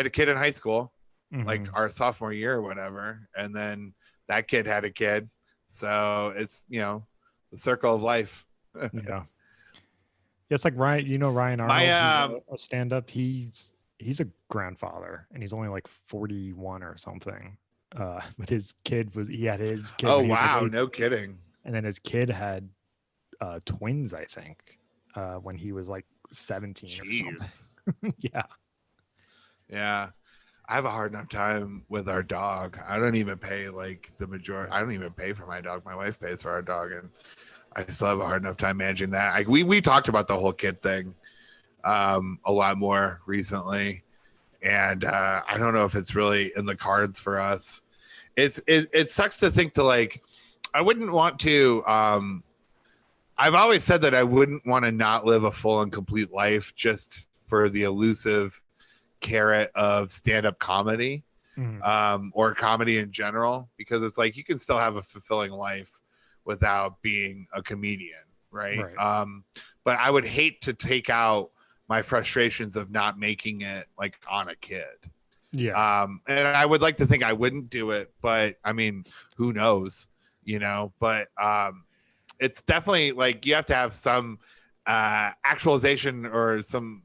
a kid in high school, like Mm-hmm. our sophomore year or whatever, and then that kid had a kid. So it's the circle of life. Yeah. It's like Ryan, Ryan My Arnold, who's a stand-up. He's a grandfather, and he's only like 41 or something. But he had his kid oh when he was like wow, 8, no kidding. and then his kid had twins, I think, when he was like 17 or something. Jeez. Yeah. Yeah. I have a hard enough time with our dog. I don't even pay like the majority. I don't even pay for my dog. My wife pays for our dog, and I still have a hard enough time managing that. We talked about the whole kid thing a lot more recently, and I don't know if it's really in the cards for us. It sucks to think to like. I wouldn't want to. I've always said that I wouldn't want to not live a full and complete life just for the elusive carrot of stand-up comedy, Mm-hmm. or comedy in general, because it's like you can still have a fulfilling life without being a comedian, right? Right. But I would hate to take out my frustrations of not making it like on a kid. Yeah. And I would like to think I wouldn't do it, but I mean, who knows, But it's definitely like you have to have some actualization or some,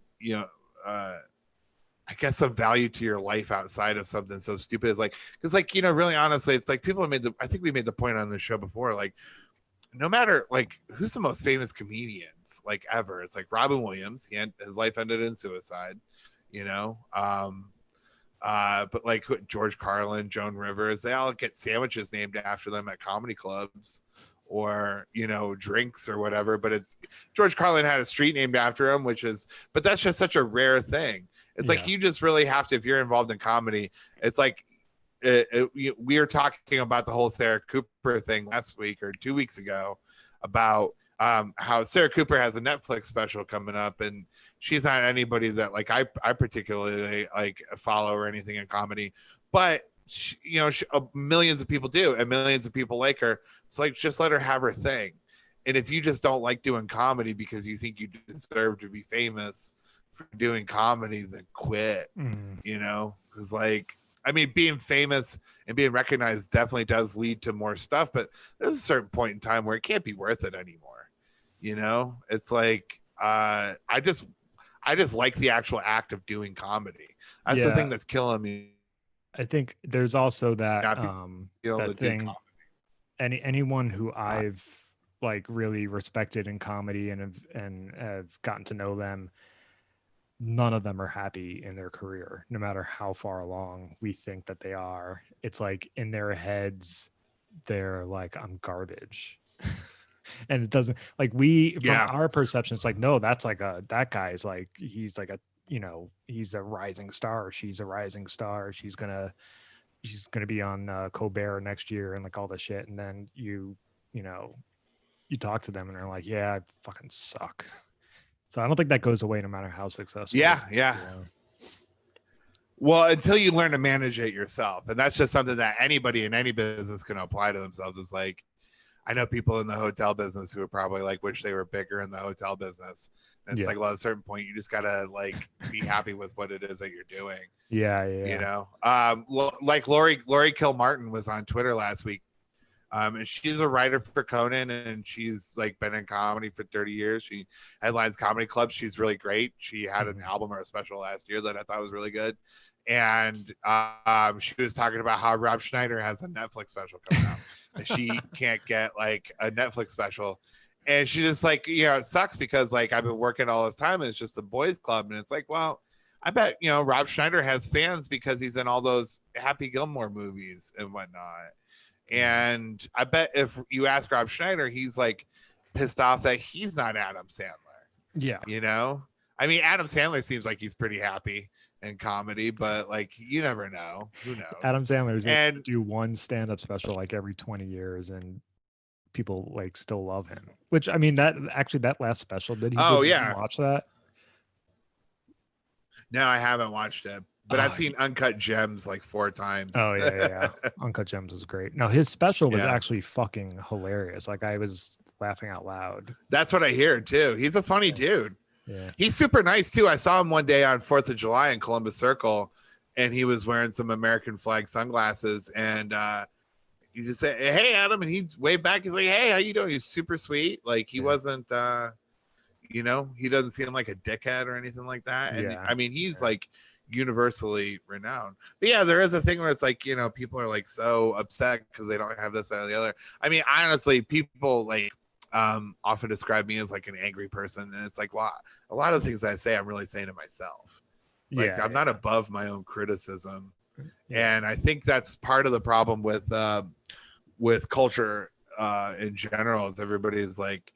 I guess some value to your life outside of something so stupid as like, because like, really honestly, it's like people have I think we made the point on the show before, like, no matter like who's the most famous comedians like ever, it's like Robin Williams, his life ended in suicide, you know. But like George Carlin, Joan Rivers, they all get sandwiches named after them at comedy clubs or, drinks or whatever. But it's George Carlin had a street named after him, but that's just such a rare thing. It's like you just really have to, if you're involved in comedy, it's like we were talking about the whole Sarah Cooper thing last week or 2 weeks ago about how Sarah Cooper has a Netflix special coming up, and she's not anybody that like I particularly like follow or anything in comedy, but millions of people do, and millions of people like her. It's like just let her have her thing. And if you just don't like doing comedy because you think you deserve to be famous for doing comedy, then quit. Mm. Because like I mean, being famous and being recognized definitely does lead to more stuff, but there's a certain point in time where it can't be worth it anymore. It's like I just like the actual act of doing comedy. That's the thing that's killing me. I think there's also that Not being able to do thing. Anyone who I've like really respected in comedy and have gotten to know them, none of them are happy in their career, no matter how far along we think that they are. It's like in their heads, they're like, I'm garbage. And it doesn't like from our perception, it's like, no, that guy's like, he's like he's a rising star. She's a rising star. She's gonna be on Colbert next year and like all this shit. And then you talk to them and they're like, yeah, I fucking suck. So I don't think that goes away no matter how successful. Yeah. Well, until you learn to manage it yourself. And that's just something that anybody in any business can apply to themselves. Is like, I know people in the hotel business who are probably like wish they were bigger in the hotel business. And it's like, well, at a certain point, you just gotta like be happy with what it is that you're doing. Yeah. You know, like Lori Kilmartin was on Twitter last week. And she's a writer for Conan, and she's like been in comedy for 30 years. She headlines comedy clubs. She's really great. She had an album or a special last year that I thought was really good. And she was talking about how Rob Schneider has a Netflix special coming out, and she can't get like a Netflix special. And she just like, it sucks because like I've been working all this time, and it's just the boys club, and it's like, well, I bet Rob Schneider has fans because he's in all those Happy Gilmore movies and whatnot. And I bet if you ask Rob Schneider, he's like pissed off that he's not Adam Sandler. Yeah. I mean, Adam Sandler seems like he's pretty happy in comedy, but like you never know. Who knows? Adam Sandler is going to do one stand-up special like every 20 years, and people like still love him. Which I mean, that last special, did he? Watch that? No, I haven't watched it. But I've seen Uncut Gems like 4 times. Oh, yeah. Uncut Gems was great. No, his special was actually fucking hilarious. Like, I was laughing out loud. That's what I hear, too. He's a funny dude. Yeah. He's super nice, too. I saw him one day on 4th of July in Columbus Circle, and he was wearing some American flag sunglasses. And he just said, hey, Adam. And he's way back. He's like, hey, how you doing? He's super sweet. Like, he wasn't, he doesn't seem like a dickhead or anything like that. And I mean, he's like universally renowned. But yeah, there is a thing where it's like, people are like so upset because they don't have this or the other. I mean, honestly, people like often describe me as like an angry person, and it's like, well, a lot of things I say I'm really saying to myself. Like, I'm not above my own criticism. And I think that's part of the problem with culture in general, is everybody's like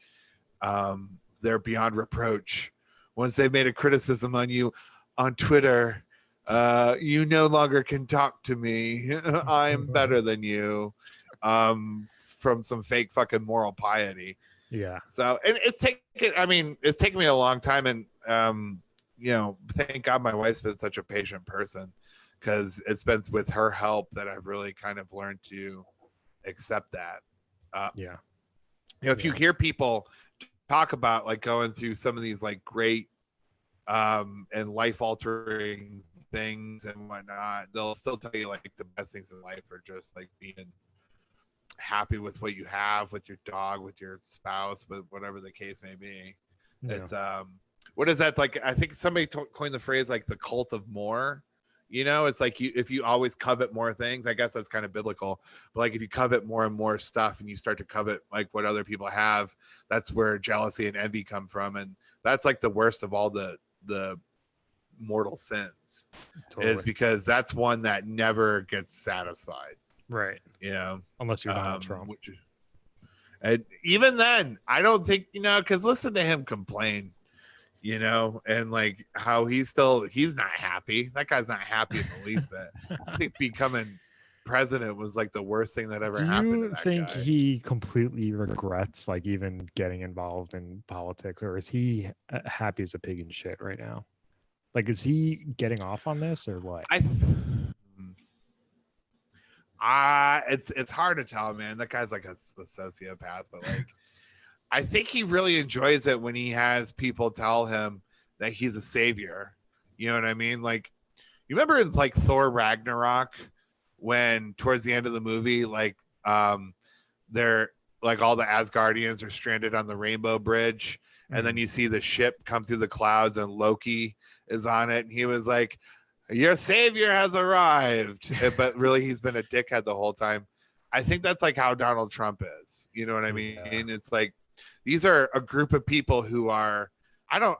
they're beyond reproach. Once they've made a criticism on you on Twitter, you no longer can talk to me. I'm better than you, from some fake fucking moral piety. Yeah. So, and it's taken me a long time, and thank God my wife's been such a patient person, because it's been with her help that I've really kind of learned to accept that. If you hear people talk about like going through some of these like great and life altering things and whatnot, they'll still tell you like the best things in life are just like being happy with what you have, with your dog, with your spouse, with whatever the case may be. It's what is that, like? I think somebody coined the phrase like the cult of more. It's like if you always covet more things, I guess that's kind of biblical, but like if you covet more and more stuff and you start to covet like what other people have, that's where jealousy and envy come from. And that's like the worst of all the mortal sins. Totally. Is because that's one that never gets satisfied. Right. Unless you're Donald Trump. And even then, I don't think, because listen to him complain, and like how he's not happy. That guy's not happy in the least bit. I think becoming president was like the worst thing that ever happened to that guy. Do you think guy. he completely regrets like even getting involved in politics, or is he happy as a pig in shit right now? Like, is he getting off on this or what? It's hard to tell, man. That guy's like a sociopath, but like I think he really enjoys it when he has people tell him that he's a savior. You know what I mean? Like, you remember in like Thor Ragnarok, when towards the end of the movie, like they're like all the Asgardians are stranded on the Rainbow Bridge, and then you see the ship come through the clouds and Loki is on it, and he was like, your savior has arrived. But really, he's been a dickhead the whole time. I think that's like how Donald Trump is. You know what I mean? Yeah. It's like these are a group of people who are. I don't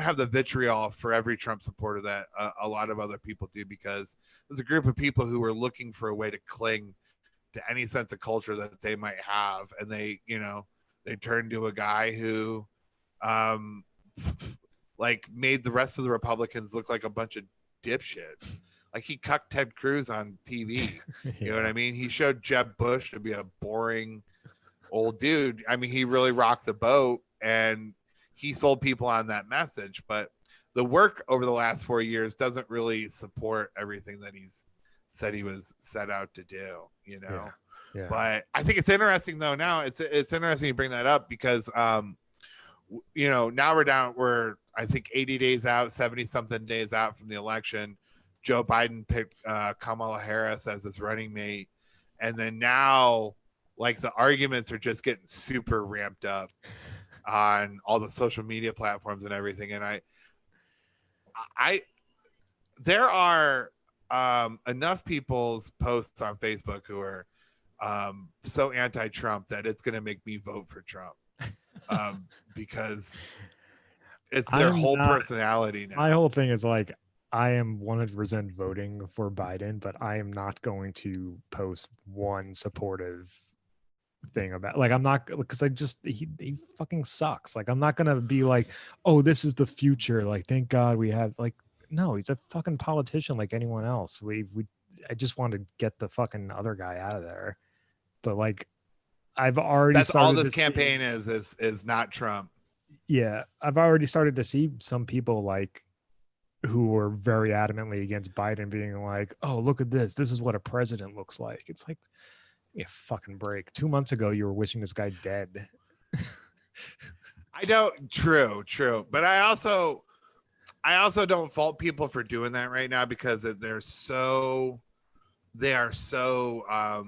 have the vitriol for every Trump supporter that a lot of other people do, because there's a group of people who are looking for a way to cling to any sense of culture that they might have, and they turn to a guy who, like made the rest of the Republicans look like a bunch of dipshits. Like, he cucked Ted Cruz on TV. You know what I mean? He showed Jeb Bush to be a boring old dude. I mean, he really rocked the boat, and he sold people on that message. But the work over the last 4 years doesn't really support everything that he's said he was set out to do, you know. Yeah. But I think it's interesting though. Now it's interesting you bring that up because you know, now we're I think 80 days out, 70 something days out from the election. Joe Biden picked Kamala Harris as his running mate, and then now like the arguments are just getting super ramped up on all the social media platforms and everything. And I there are enough people's posts on Facebook who are so anti-Trump that it's going to make me vote for Trump because it's their whole personality now. My whole thing is like, I am 100% voting for Biden, but I am not going to post one supportive thing about, like, I'm not, because he fucking sucks. Like, I'm not gonna be like, oh, this is the future, like, thank God we have, like, no, he's a fucking politician like anyone else. I just want to get the fucking other guy out of there. But like, I've already that's all this campaign is not Trump. Yeah, I've already started to see some people like who were very adamantly against Biden being like, oh, look at this, this is what a president looks like. It's like, give me a fucking break. 2 months ago you were wishing this guy dead. I don't. True. But I also don't fault people for doing that right now because they are so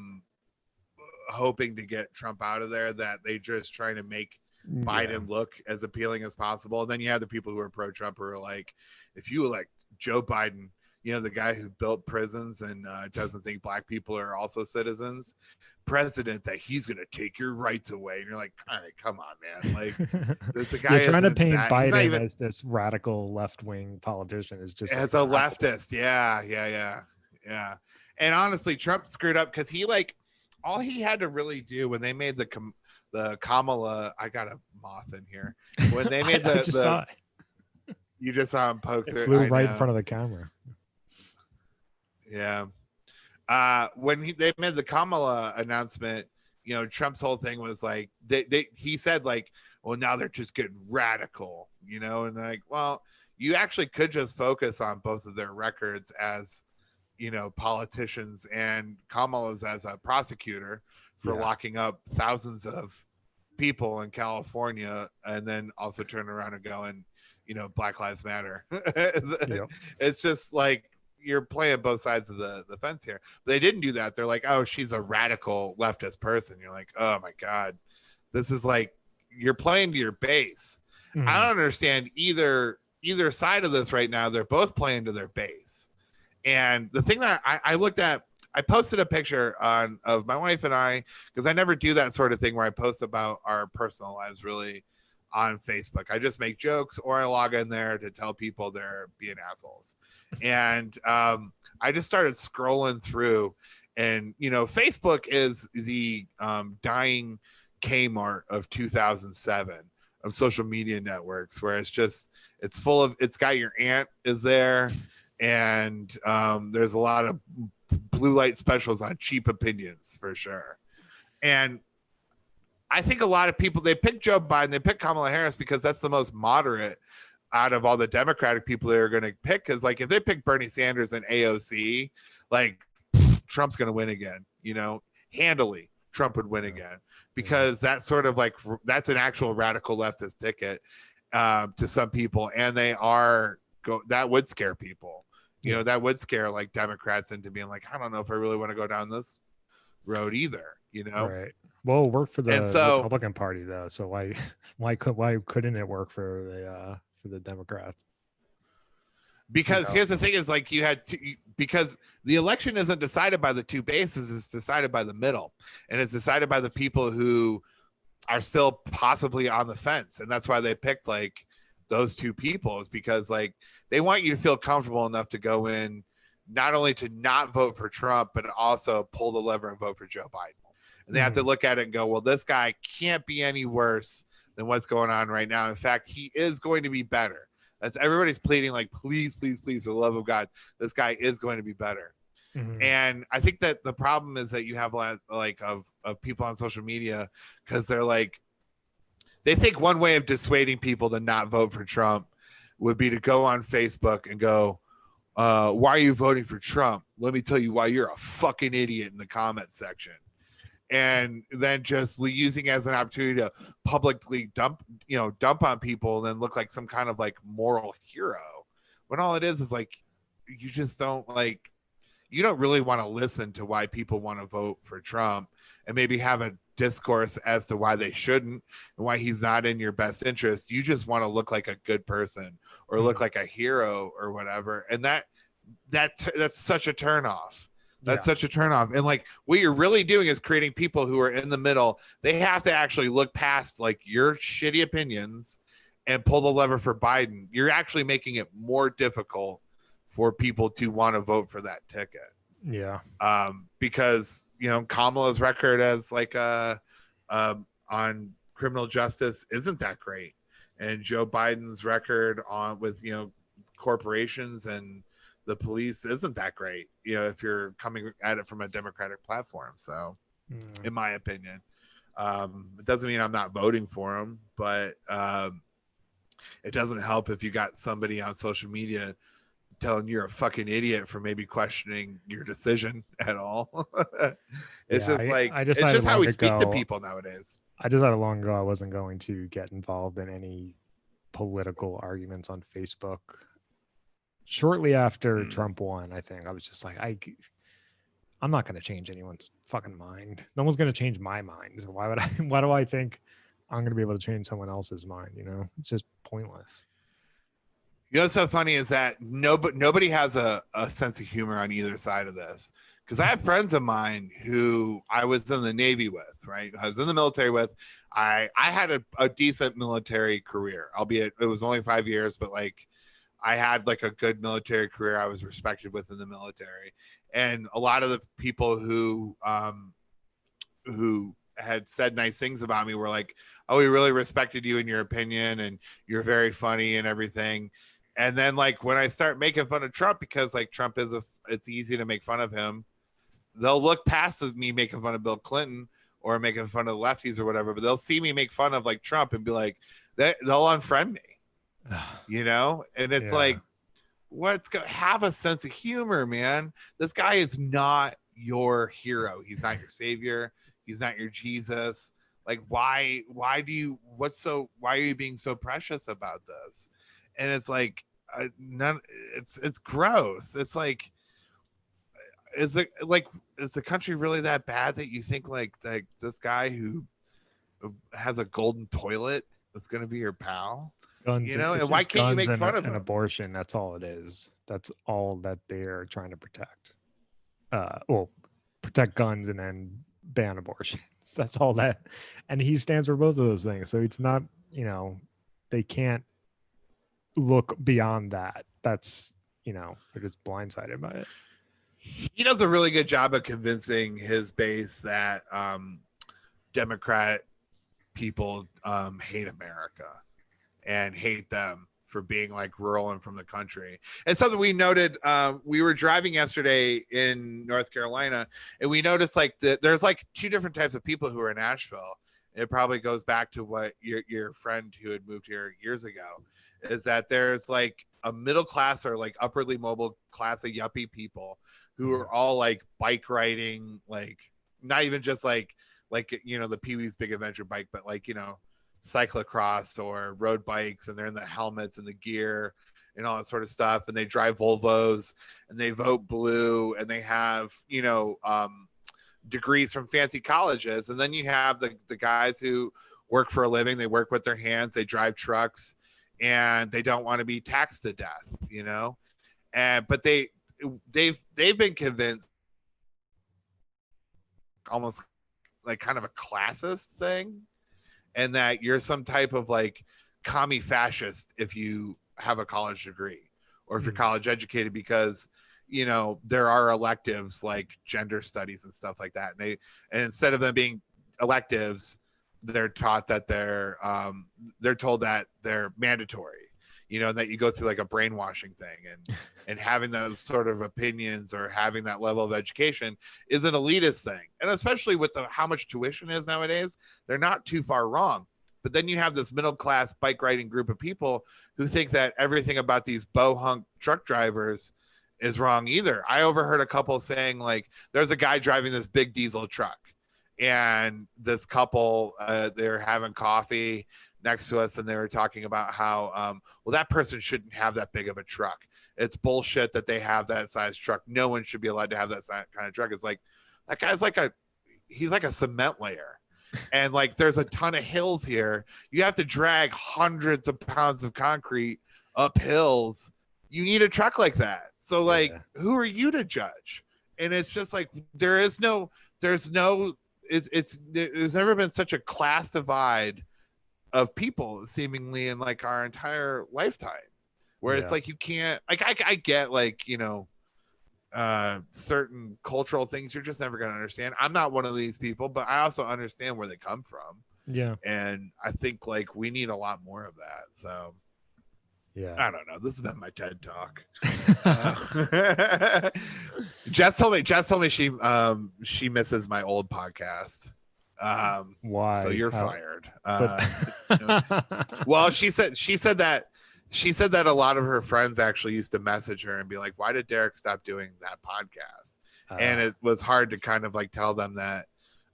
hoping to get Trump out of there that they just trying to make Biden look as appealing as possible. And then you have the people who are pro-Trump who are like, if you elect Joe Biden, you know, the guy who built prisons and doesn't think black people are also citizens, president, that he's going to take your rights away. And you're like, all right, come on, man. Like, the guy trying to paint Biden as this radical left-wing politician is just as like, a leftist. Yeah. And honestly, Trump screwed up because he like all he had to really do when they made the Kamala, I got a moth in here. When they made I just saw it. You just saw him poke it flew right in front of the camera. Yeah. When they made the Kamala announcement, you know, Trump's whole thing was like, he said like, well, now they're just getting radical, you know, and like, well, you actually could just focus on both of their records as, you know, politicians, and Kamala's as a prosecutor for locking up thousands of people in California, and then also turn around and going, you know, Black Lives Matter. It's just like you're playing both sides of the fence here. But they didn't do that. They're like, oh, she's a radical leftist person. You're like, oh my God, this is like you're playing to your base. I don't understand either side of this right now. They're both playing to their base. And the thing that I looked at, I posted a picture of my wife and I, because I never do that sort of thing where I post about our personal lives really on Facebook. I just make jokes or I log in there to tell people they're being assholes. And I just started scrolling through, and, you know, Facebook is the dying Kmart of 2007 of social media networks, where it's got your aunt is there. And there's a lot of blue light specials on cheap opinions for sure. And I think a lot of people, they pick Joe Biden, they pick Kamala Harris because that's the most moderate out of all the Democratic people they're going to pick. Because like if they pick Bernie Sanders and AOC, like Trump's going to win again, you know, handily. Trump would win again, because that's sort of like, that's an actual radical leftist ticket to some people. And that would scare people. You know, that would scare like Democrats into being like, I don't know if I really want to go down this road either, you know? Right. Well, it worked for the Republican Party though. So why couldn't it work for the Democrats? Because here's the thing is like because the election isn't decided by the two bases, it's decided by the middle, and it's decided by the people who are still possibly on the fence. And that's why they picked like those two people, is because like they want you to feel comfortable enough to go in, not only to not vote for Trump, but also pull the lever and vote for Joe Biden. And they have to look at it and go, well, this guy can't be any worse than what's going on right now. In fact, he is going to be better. That's everybody's pleading like, please, please, please, for the love of God, this guy is going to be better. And I think that the problem is that you have a lot like of people on social media, because they're like, they think one way of dissuading people to not vote for Trump would be to go on Facebook and go, why are you voting for Trump? Let me tell you why you're a fucking idiot in the comment section. And then just using as an opportunity to publicly dump on people and then look like some kind of like moral hero. When all it is like, you just don't like, you don't really want to listen to why people want to vote for Trump and maybe have a discourse as to why they shouldn't and why he's not in your best interest. You just want to look like a good person or look like a hero or whatever. And that's such a turnoff. That's such a turnoff. And like what you're really doing is creating people who are in the middle. They have to actually look past like your shitty opinions and pull the lever for Biden. You're actually making it more difficult for people to want to vote for that ticket. Yeah. Because Kamala's record as like on criminal justice isn't that great, and Joe Biden's record on with corporations and the police isn't that great. If you're coming at it from a Democratic platform. So, in my opinion, it doesn't mean I'm not voting for him, but it doesn't help if you got somebody on social media telling you're a fucking idiot for maybe questioning your decision at all. It's just how we speak to people nowadays. I decided long ago I wasn't going to get involved in any political arguments on Facebook. Shortly after Trump won, I think I was just like, I'm not going to change anyone's fucking mind. No one's going to change my mind. So why do I think I'm going to be able to change someone else's mind? It's just pointless. What's so funny is that nobody has a sense of humor on either side of this. Because I have friends of mine who I was in the Navy with, right? I was in the military with. I had a decent military career, albeit it was only 5 years, but like I had like a good military career. I was respected within the military. And a lot of the people who had said nice things about me were like, oh, we really respected you and your opinion, and you're very funny and everything. And then like when I start making fun of Trump, because like Trump it's easy to make fun of him, they'll look past me making fun of Bill Clinton or making fun of the lefties or whatever, but they'll see me make fun of like Trump and be like, they'll unfriend me, And it's like, have a sense of humor, man. This guy is not your hero. He's not your savior. He's not your Jesus. Like, why are you being so precious about this? And it's like, it's gross. It's like, is the country really that bad that you think like this guy who has a golden toilet is going to be your pal? Guns, and why can't you make fun of him? Abortion? That's all it is. That's all that they're trying to protect. Protect guns and then ban abortions. That's all that, and he stands for both of those things. So it's not, they can't look beyond that. That's, they're just blindsided by it. He does a really good job of convincing his base that Democrat people hate America and hate them for being like rural and from the country. And something we noted, we were driving yesterday in North Carolina, and we noticed like there's like two different types of people who are in Nashville. It probably goes back to what your friend who had moved here years ago, is that there's like a middle class or like upwardly mobile class of yuppie people who are all like bike riding, like not even just like the Pee-wee's Big Adventure bike, but like cyclocross or road bikes, and they're in the helmets and the gear and all that sort of stuff, and they drive Volvos and they vote blue, and they have degrees from fancy colleges. And then you have the guys who work for a living, they work with their hands, they drive trucks, and they don't want to be taxed to death, and but they've been convinced almost like kind of a classist thing, and that you're some type of like commie fascist if you have a college degree or if you're college educated, because there are electives like gender studies and stuff like that, and instead of them being electives, they're taught that they're told that they're mandatory, that you go through like a brainwashing thing, and having those sort of opinions or having that level of education is an elitist thing. And especially with how much tuition is nowadays, they're not too far wrong. But then you have this middle class bike riding group of people who think that everything about these bohunk truck drivers is wrong either. I overheard a couple saying, like, there's a guy driving this big diesel truck, and this couple, they're having coffee next to us, and they were talking about how, well, that person shouldn't have that big of a truck. It's bullshit that they have that size truck. No one should be allowed to have that kind of truck. It's like, that guy's like he's like a cement layer. And like, there's a ton of hills here. You have to drag hundreds of pounds of concrete up hills. You need a truck like that. So like, who are you to judge? And it's just like, there's never been such a class divide of people seemingly in like our entire lifetime, where it's like, you can't, like, I get, like, you know, certain cultural things you're just never going to understand. I'm not one of these people, but I also understand where they come from. Yeah. And I think like we need a lot more of that. So yeah, I don't know. This has been my TED talk. Jess told me she misses my old podcast. Why? So you're fired. But... Well, she said that a lot of her friends actually used to message her and be like, why did Derek stop doing that podcast? And it was hard to kind of like tell them that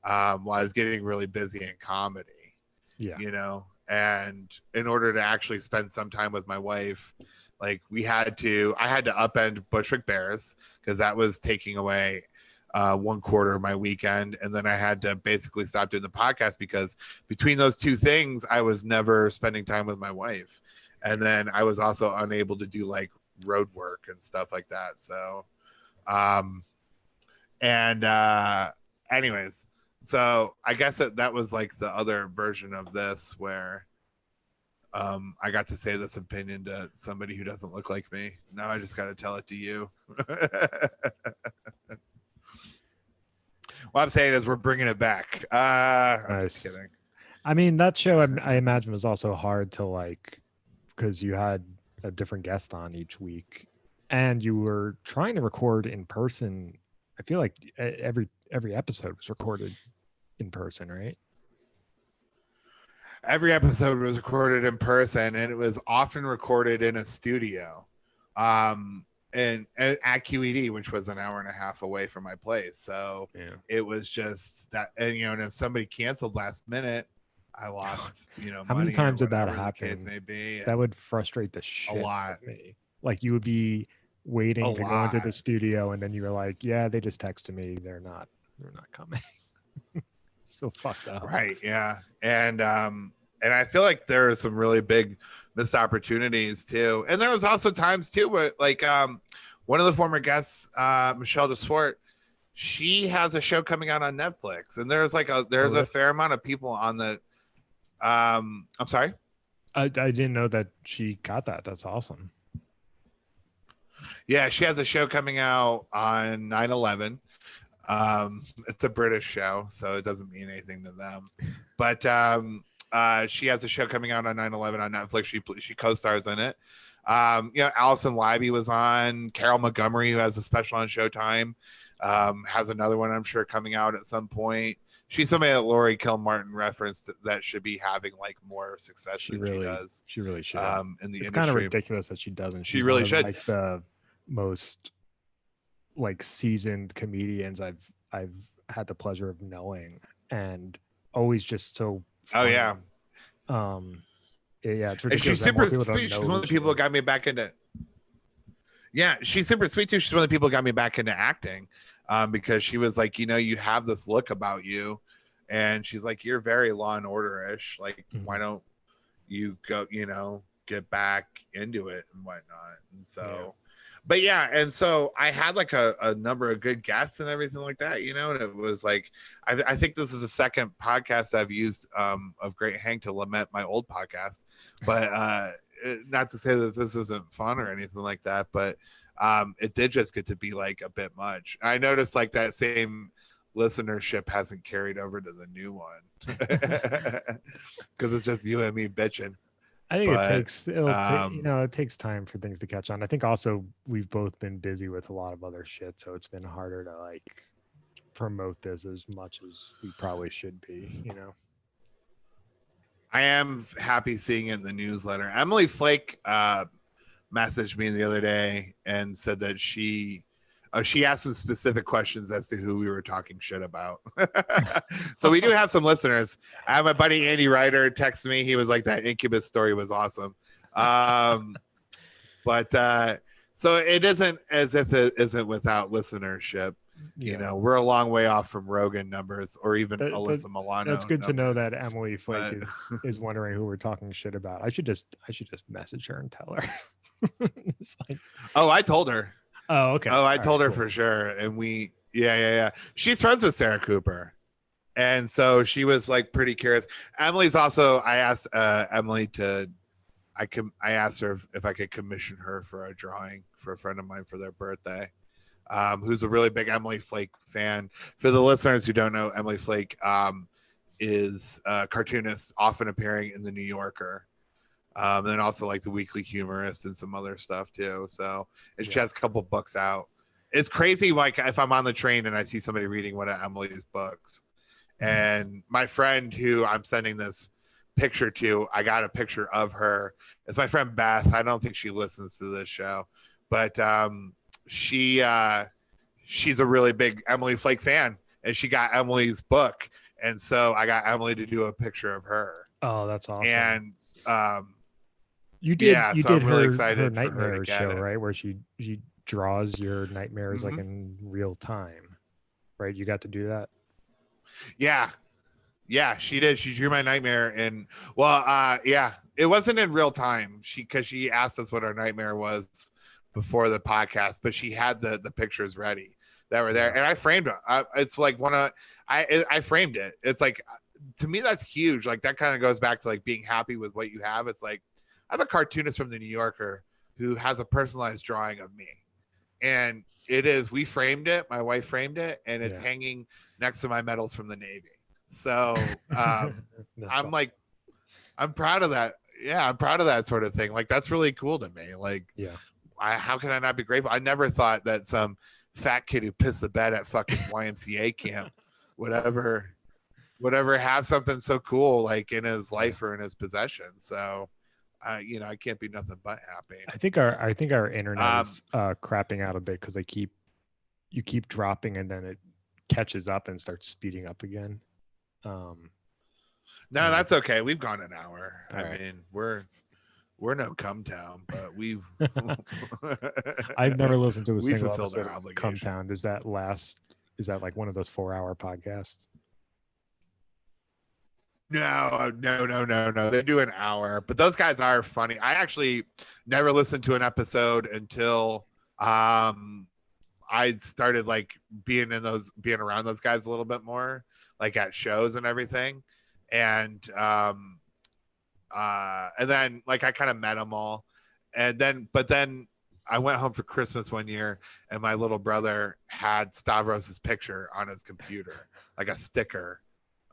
while I was getting really busy in comedy, you know, and in order to actually spend some time with my wife, like I had to upend Bushwick Bears because that was taking away 1/4 of my weekend. And then I had to basically stop doing the podcast because between those two things, I was never spending time with my wife. And then I was also unable to do like road work and stuff like that. So, anyways, so I guess that was like the other version of this where I got to say this opinion to somebody who doesn't look like me. Now I just got to tell it to you. What I'm saying is we're bringing it back. I'm just kidding. I mean, that show I imagine was also hard to like, because you had a different guest on each week and you were trying to record in person. I feel like every episode was recorded in person, right? Every episode was recorded in person, and it was often recorded in a studio and at QED, which was an hour and a half away from my place. So it was just that, and you know, and if somebody canceled last minute, I lost, you know, how money many times did that happen? The case may be. That would frustrate the shit out of me. Like you would be waiting to go into the studio, and then you were like, "Yeah, they just texted me. They're not coming." So fucked up. Right? Yeah, and I feel like there are some really big missed opportunities too. And there was also times too where like one of the former guests, Michelle DeSwart, she has a show coming out on Netflix, and there's a fair amount of people on the. I'm sorry. I didn't know that she got that. That's awesome. Yeah, she has a show coming out on 9/11. It's a British show, so it doesn't mean anything to them. But she has a show coming out on 9/11 on Netflix. She co-stars in it. You know, Allison Libby was on. Carol Montgomery, who has a special on Showtime, has another one I'm sure coming out at some point. She's somebody that Lori Kilmartin referenced that should be having like more success than she does. She really should. In the it's industry. Kind of ridiculous that she doesn't. She really should. Like the most like seasoned comedians I've had the pleasure of knowing, and always just so funny. Yeah, it's ridiculous. She's super sweet. She's one of the people who got me back into. Yeah, she's super sweet too. She's one of the people who got me back into acting. Because she was like, you know, you have this look about you, and she's like, you're very Law and Order-ish. Like, why don't you go, you know, get back into it and whatnot? And so, but yeah, and so I had like a number of good guests and everything like that, you know, and it was like, I think this is the second podcast I've used of Great Hank to lament my old podcast, but not to say that this isn't fun or anything like that, but it did just get to be like a bit much. I noticed like that same listenership hasn't carried over to the new one because it's just you and me bitching. I think it takes time for things to catch on. I think also we've both been busy with a lot of other shit, so it's been harder to like promote this as much as we probably should be, you know. I am happy seeing it in the newsletter. Emily Flake messaged me the other day and said that she asked some specific questions as to who we were talking shit about. So we do have some listeners. I have my buddy Andy Ryder text me. He was like, that Incubus story was awesome. But so it isn't as if it isn't without listenership. You know, we're a long way off from Rogan numbers or even Alyssa Milano. That's good numbers. to know that Emily Flake is wondering who we're talking shit about. I should just message her and tell her. Like, oh, I told her. Oh, okay. Oh, I told her cool. For sure. And we, yeah. She's friends with Sarah Cooper. And so she was like pretty curious. Emily's also, I asked Emily I asked her if I could commission her for a drawing for a friend of mine for their birthday. Who's a really big Emily Flake fan. For the listeners who don't know, Emily Flake is a cartoonist, often appearing in the New Yorker, and then also like the Weekly Humorist and some other stuff too. So she has a couple books out. It's crazy, like if I'm on the train and I see somebody reading one of Emily's books, and my friend who I'm sending this picture to, I got a picture of her. It's my friend Beth. I don't think she listens to this show, but she's a really big Emily Flake fan, and she got Emily's book, and so I got Emily to do a picture of her. Oh, that's awesome! And you did so I'm really her excited her for her nightmare to get show, it. right? Where she draws your nightmares like in real time, right? You got to do that. Yeah, she did. She drew my nightmare, and it wasn't in real time. Because she asked us what our nightmare was before the podcast, but she had the pictures ready that were there, and I framed it. It's like I framed it. It's like, to me, that's huge. Like that kind of goes back to like being happy with what you have. It's like I have a cartoonist from the New Yorker who has a personalized drawing of me, and we framed it. My wife framed it, and it's hanging next to my medals from the Navy. So I'm awesome. I'm proud of that. Yeah, I'm proud of that sort of thing. Like that's really cool to me. Like, how can I not be grateful? I never thought that some fat kid who pissed the bed at fucking YMCA camp would ever have something so cool like in his life or in his possession. So, I can't be nothing but happy. I think our internet is crapping out a bit because you keep dropping and then it catches up and starts speeding up again. No, that's okay. We've gone an hour. I mean, we're no Cum Town, but we've I've never listened to a single episode of Cum Town. Is that like one of those 4-hour podcasts? No. They do an hour, but those guys are funny. I actually never listened to an episode until I started like being around those guys a little bit more, like at shows and everything. And then like I kind of met them all, but then I went home for Christmas one year, and my little brother had Stavros's picture on his computer, like a sticker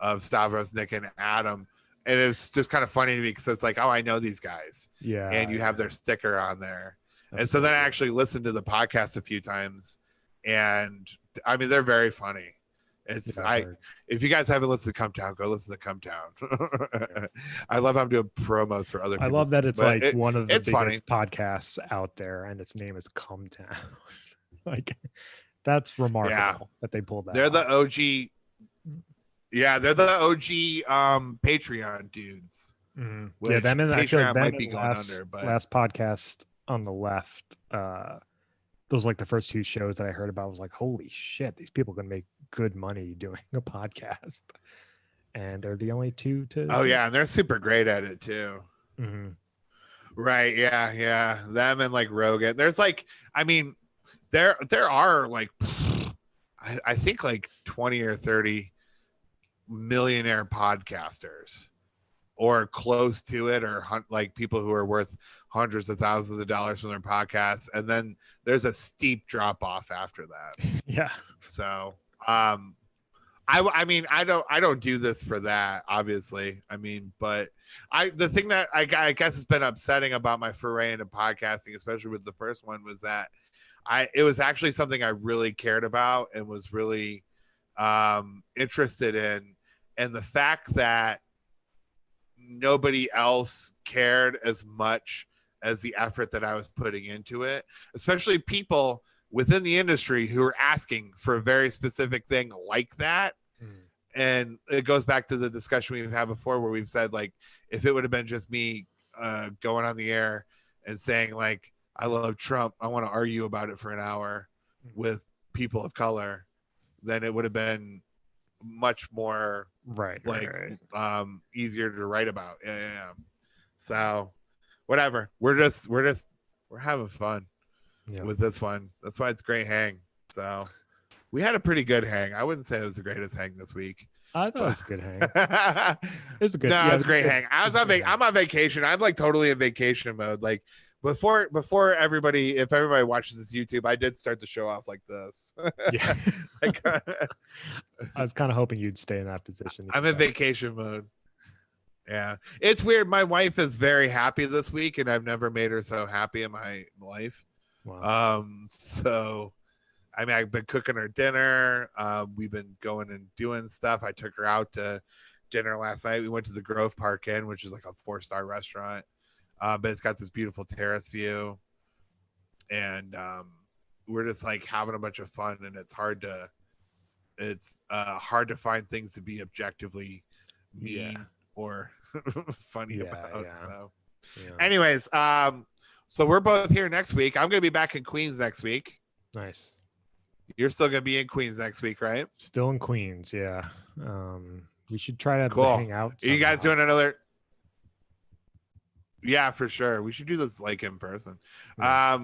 of Stavros, Nick, and Adam, and it was just kind of funny to me because it's like, oh, I know these guys, and you have their sticker on there. And so then I actually listened to the podcast a few times, and I mean they're very funny. If you guys haven't listened to Cum Town, go listen to Cum Town. I love how I'm doing promos for other people. I love that it's like one of the biggest podcasts out there, and its name is Cum Town. Like that's remarkable that they pulled that. They're the OG. Yeah, they're the OG Patreon dudes. Mm-hmm. Yeah, them and Patreon might be going under. But last podcast on the left, those like the first 2 shows that I heard about. I was like, holy shit, these people can make good money doing a podcast, and they're the only 2 to. Oh yeah, and they're super great at it too. Mm-hmm. Right? Yeah. Them and like Rogan. There's like, I mean, there are like, I think like 20 or 30 millionaire podcasters or close to it, or like people who are worth hundreds of thousands of dollars from their podcasts, and then there's a steep drop off after that. So I mean I don't do this for that, obviously. I mean, but the thing that I guess has been upsetting about my foray into podcasting, especially with the first one, was that it was actually something I really cared about and was really interested in. And the fact that nobody else cared as much as the effort that I was putting into it, especially people within the industry who are asking for a very specific thing like that. And it goes back to the discussion we've had before where we've said, like, if it would have been just me going on the air and saying, like, I love Trump, I want to argue about it for an hour with people of color, then it would have been much more easier to write about. Yeah. So whatever, we're having fun with this one. That's why it's great hang. So we had a pretty good hang. I wouldn't say it was the greatest hang this week. I thought it was a good hang. It was a good. No, it was a great hang. I'm on vacation. I'm like totally in vacation mode. Like before everybody, if everybody watches this YouTube, I did start the show off like this. Yeah. Like, I was kind of hoping you'd stay in that position. I'm in vacation mode. Yeah, it's weird. My wife is very happy this week, and I've never made her so happy in my life. Wow. So I mean, I've been cooking her dinner. We've been going and doing stuff. I took her out to dinner last night. We went to the Grove Park Inn, which is like a 4-star restaurant, but it's got this beautiful terrace view, and we're just like having a bunch of fun. And it's hard to find things to be objectively mean or funny about. Yeah. So, anyways, so we're both here next week. I'm gonna be back in Queens next week. Nice. You're still gonna be in Queens next week, right? Still in Queens, yeah. We should try to hang out. Are you guys doing another? Yeah, for sure. We should do this like in person. Yeah.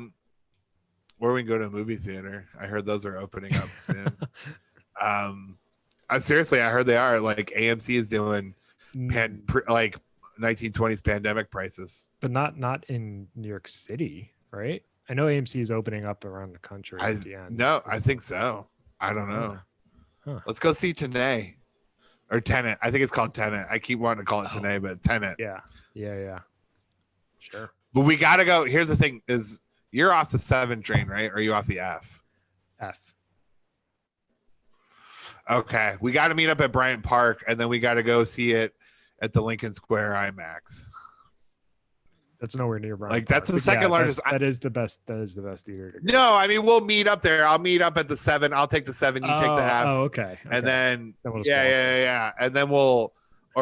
Or we can go to a movie theater. I heard those are opening up soon. Seriously, I heard they are. Like AMC is doing like 1920s pandemic prices, but not in New York City, right? I know AMC is opening up around the country at the end. No, I think so. I don't know. Huh. Let's go see Tenet or Tenet. I think it's called Tenet. I keep wanting to call it Tenet, but Tenet. Yeah. Sure. But we got to go. Here's the thing: is you're off the 7 train, right? Or are you off the F? F. Okay, we got to meet up at Bryant Park, and then we got to go see it at the Lincoln Square IMAX. That's nowhere near Bryant Like that's Park. the second largest. That is the best theater to go. No, I mean we'll meet up there. I'll meet up at the 7. I'll take the 7. You take the F. Oh, okay. And then yeah. And then or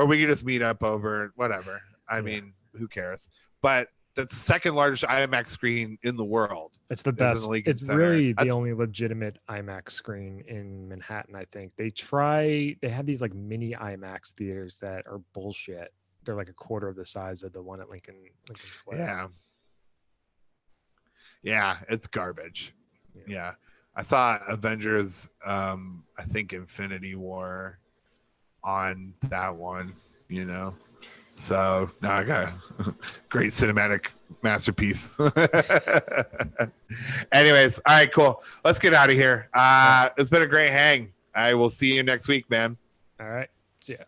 we can just meet up over whatever. I mean, who cares? But that's the second largest IMAX screen in the world. It's the best. It's really the only legitimate IMAX screen in Manhattan. I think they have these like mini IMAX theaters that are bullshit. They're like a quarter of the size of the one at Lincoln Square. Yeah, it's garbage. Yeah. I saw Avengers, I think Infinity War on that one, So now I got a great cinematic masterpiece. Anyways, all right, cool. Let's get out of here. It's been a great hang. I will see you next week, man. All right. See ya.